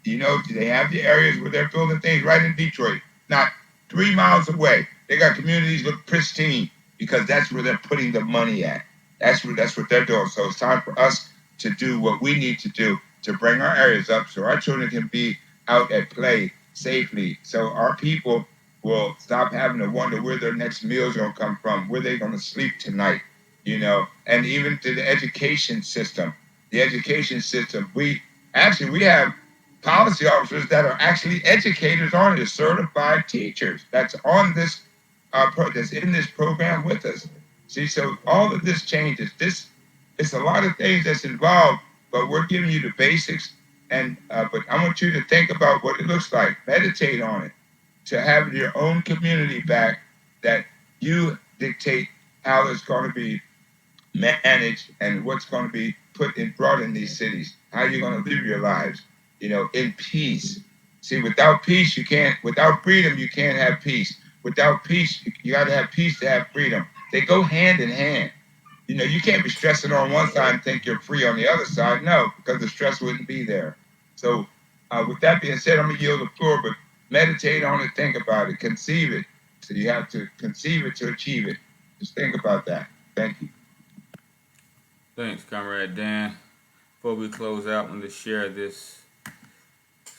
they have the areas where they're building things right in Detroit, not 3 miles away. They got communities look pristine because that's where they're putting the money at. That's what they're doing. So it's time for us to do what we need to do to bring our areas up so our children can be out at play safely. So our people will stop having to wonder where their next meal is going to come from, where they're going to sleep tonight, and even to the education system. The education system, we have policy officers that are actually educators on it, certified teachers that's on this, that's in this program with us. See, so all of this changes. It's a lot of things that's involved, but we're giving you the basics. And but I want you to think about what it looks like. Meditate on it. To have your own community back that you dictate how it's going to be managed and what's going to be brought in these cities. How you're going to live your lives, in peace. See, without peace, without freedom, you can't have peace. Without peace, you got to have peace to have freedom. They go hand in hand. You can't be stressing on one side and think you're free on the other side. No, because the stress wouldn't be there. So with that being said, I'm gonna yield the floor, but meditate on it, think about it, conceive it. So you have to conceive it to achieve it. Just think about that. Thank you. Thanks, Comrade Dan. Before we close out, I'm going to share this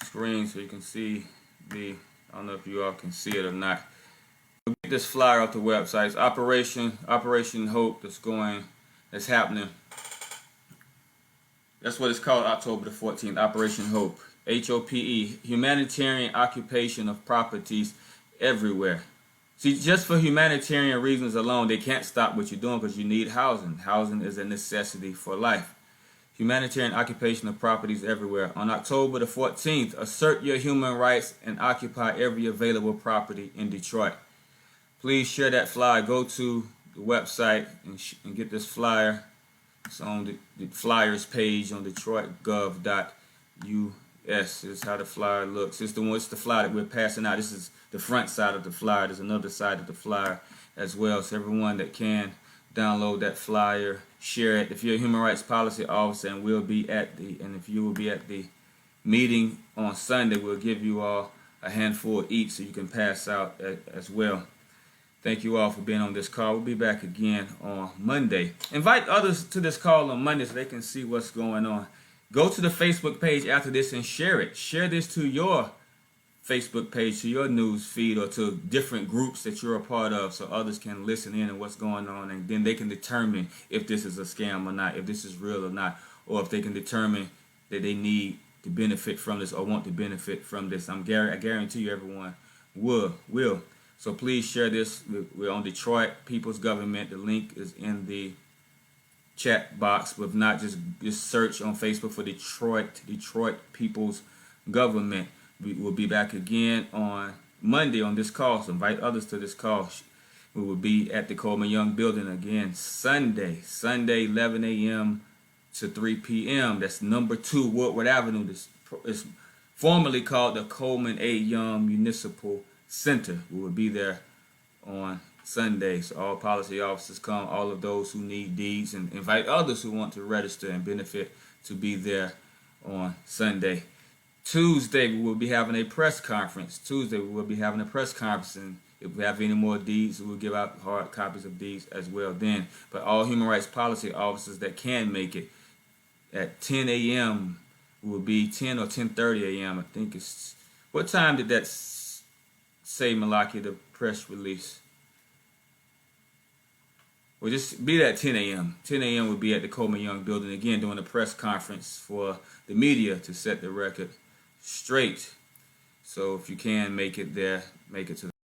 screen so you can see I don't know if you all can see it or not. We'll get this flyer off the website. It's Operation Hope that's happening. That's what it's called, October the 14th, Operation Hope. HOPE, humanitarian occupation of properties everywhere. See, just for humanitarian reasons alone, they can't stop what you're doing because you need housing. Housing is a necessity for life. Humanitarian occupation of properties everywhere. On October the 14th, assert your human rights and occupy every available property in Detroit. Please share that flyer. Go to the website and get this flyer. It's on the flyers page on detroitgov.us. This is how the flyer looks. It's the flyer that we're passing out. This is the front side of the flyer. There's another side of the flyer as well. So everyone that can download that flyer, share it. If you're a human rights policy officer and if you will be at the meeting on Sunday, we'll give you all a handful each so you can pass out as well. Thank you all for being on this call. We'll be back again on Monday. Invite others to this call on Monday so they can see what's going on. Go to the Facebook page after this and share it. Share this to your Facebook page, to your news feed, or to different groups that you're a part of so others can listen in on what's going on, and then they can determine if this is a scam or not, if this is real or not, or if they can determine that they need to benefit from this or want to benefit from this. I guarantee you everyone will. So please share this. We're on Detroit People's Government. The link is in the chat box. But if not, just search on Facebook for Detroit People's Government. We will be back again on Monday on this call. So invite others to this call. We will be at the Coleman Young Building again Sunday 11 a.m. to 3 p.m. That's number 2 Woodward Avenue. This is formerly called the Coleman A. Young Municipal Center. We will be there on Sunday. So all policy officers come, all of those who need deeds, and invite others who want to register and benefit to be there on Sunday. Tuesday, we will be having a press conference. And if we have any more deeds, we'll give out hard copies of deeds as well then. But all human rights policy officers that can make it at 10 a.m. will be 10 or 10:30 a.m. I think it's... What time did that say, Malaki, the press release? Well, just be there at 10 a.m. 10 a.m. will be at the Coleman Young Building again doing a press conference for the media to set the record straight. So if you can make it there, make it to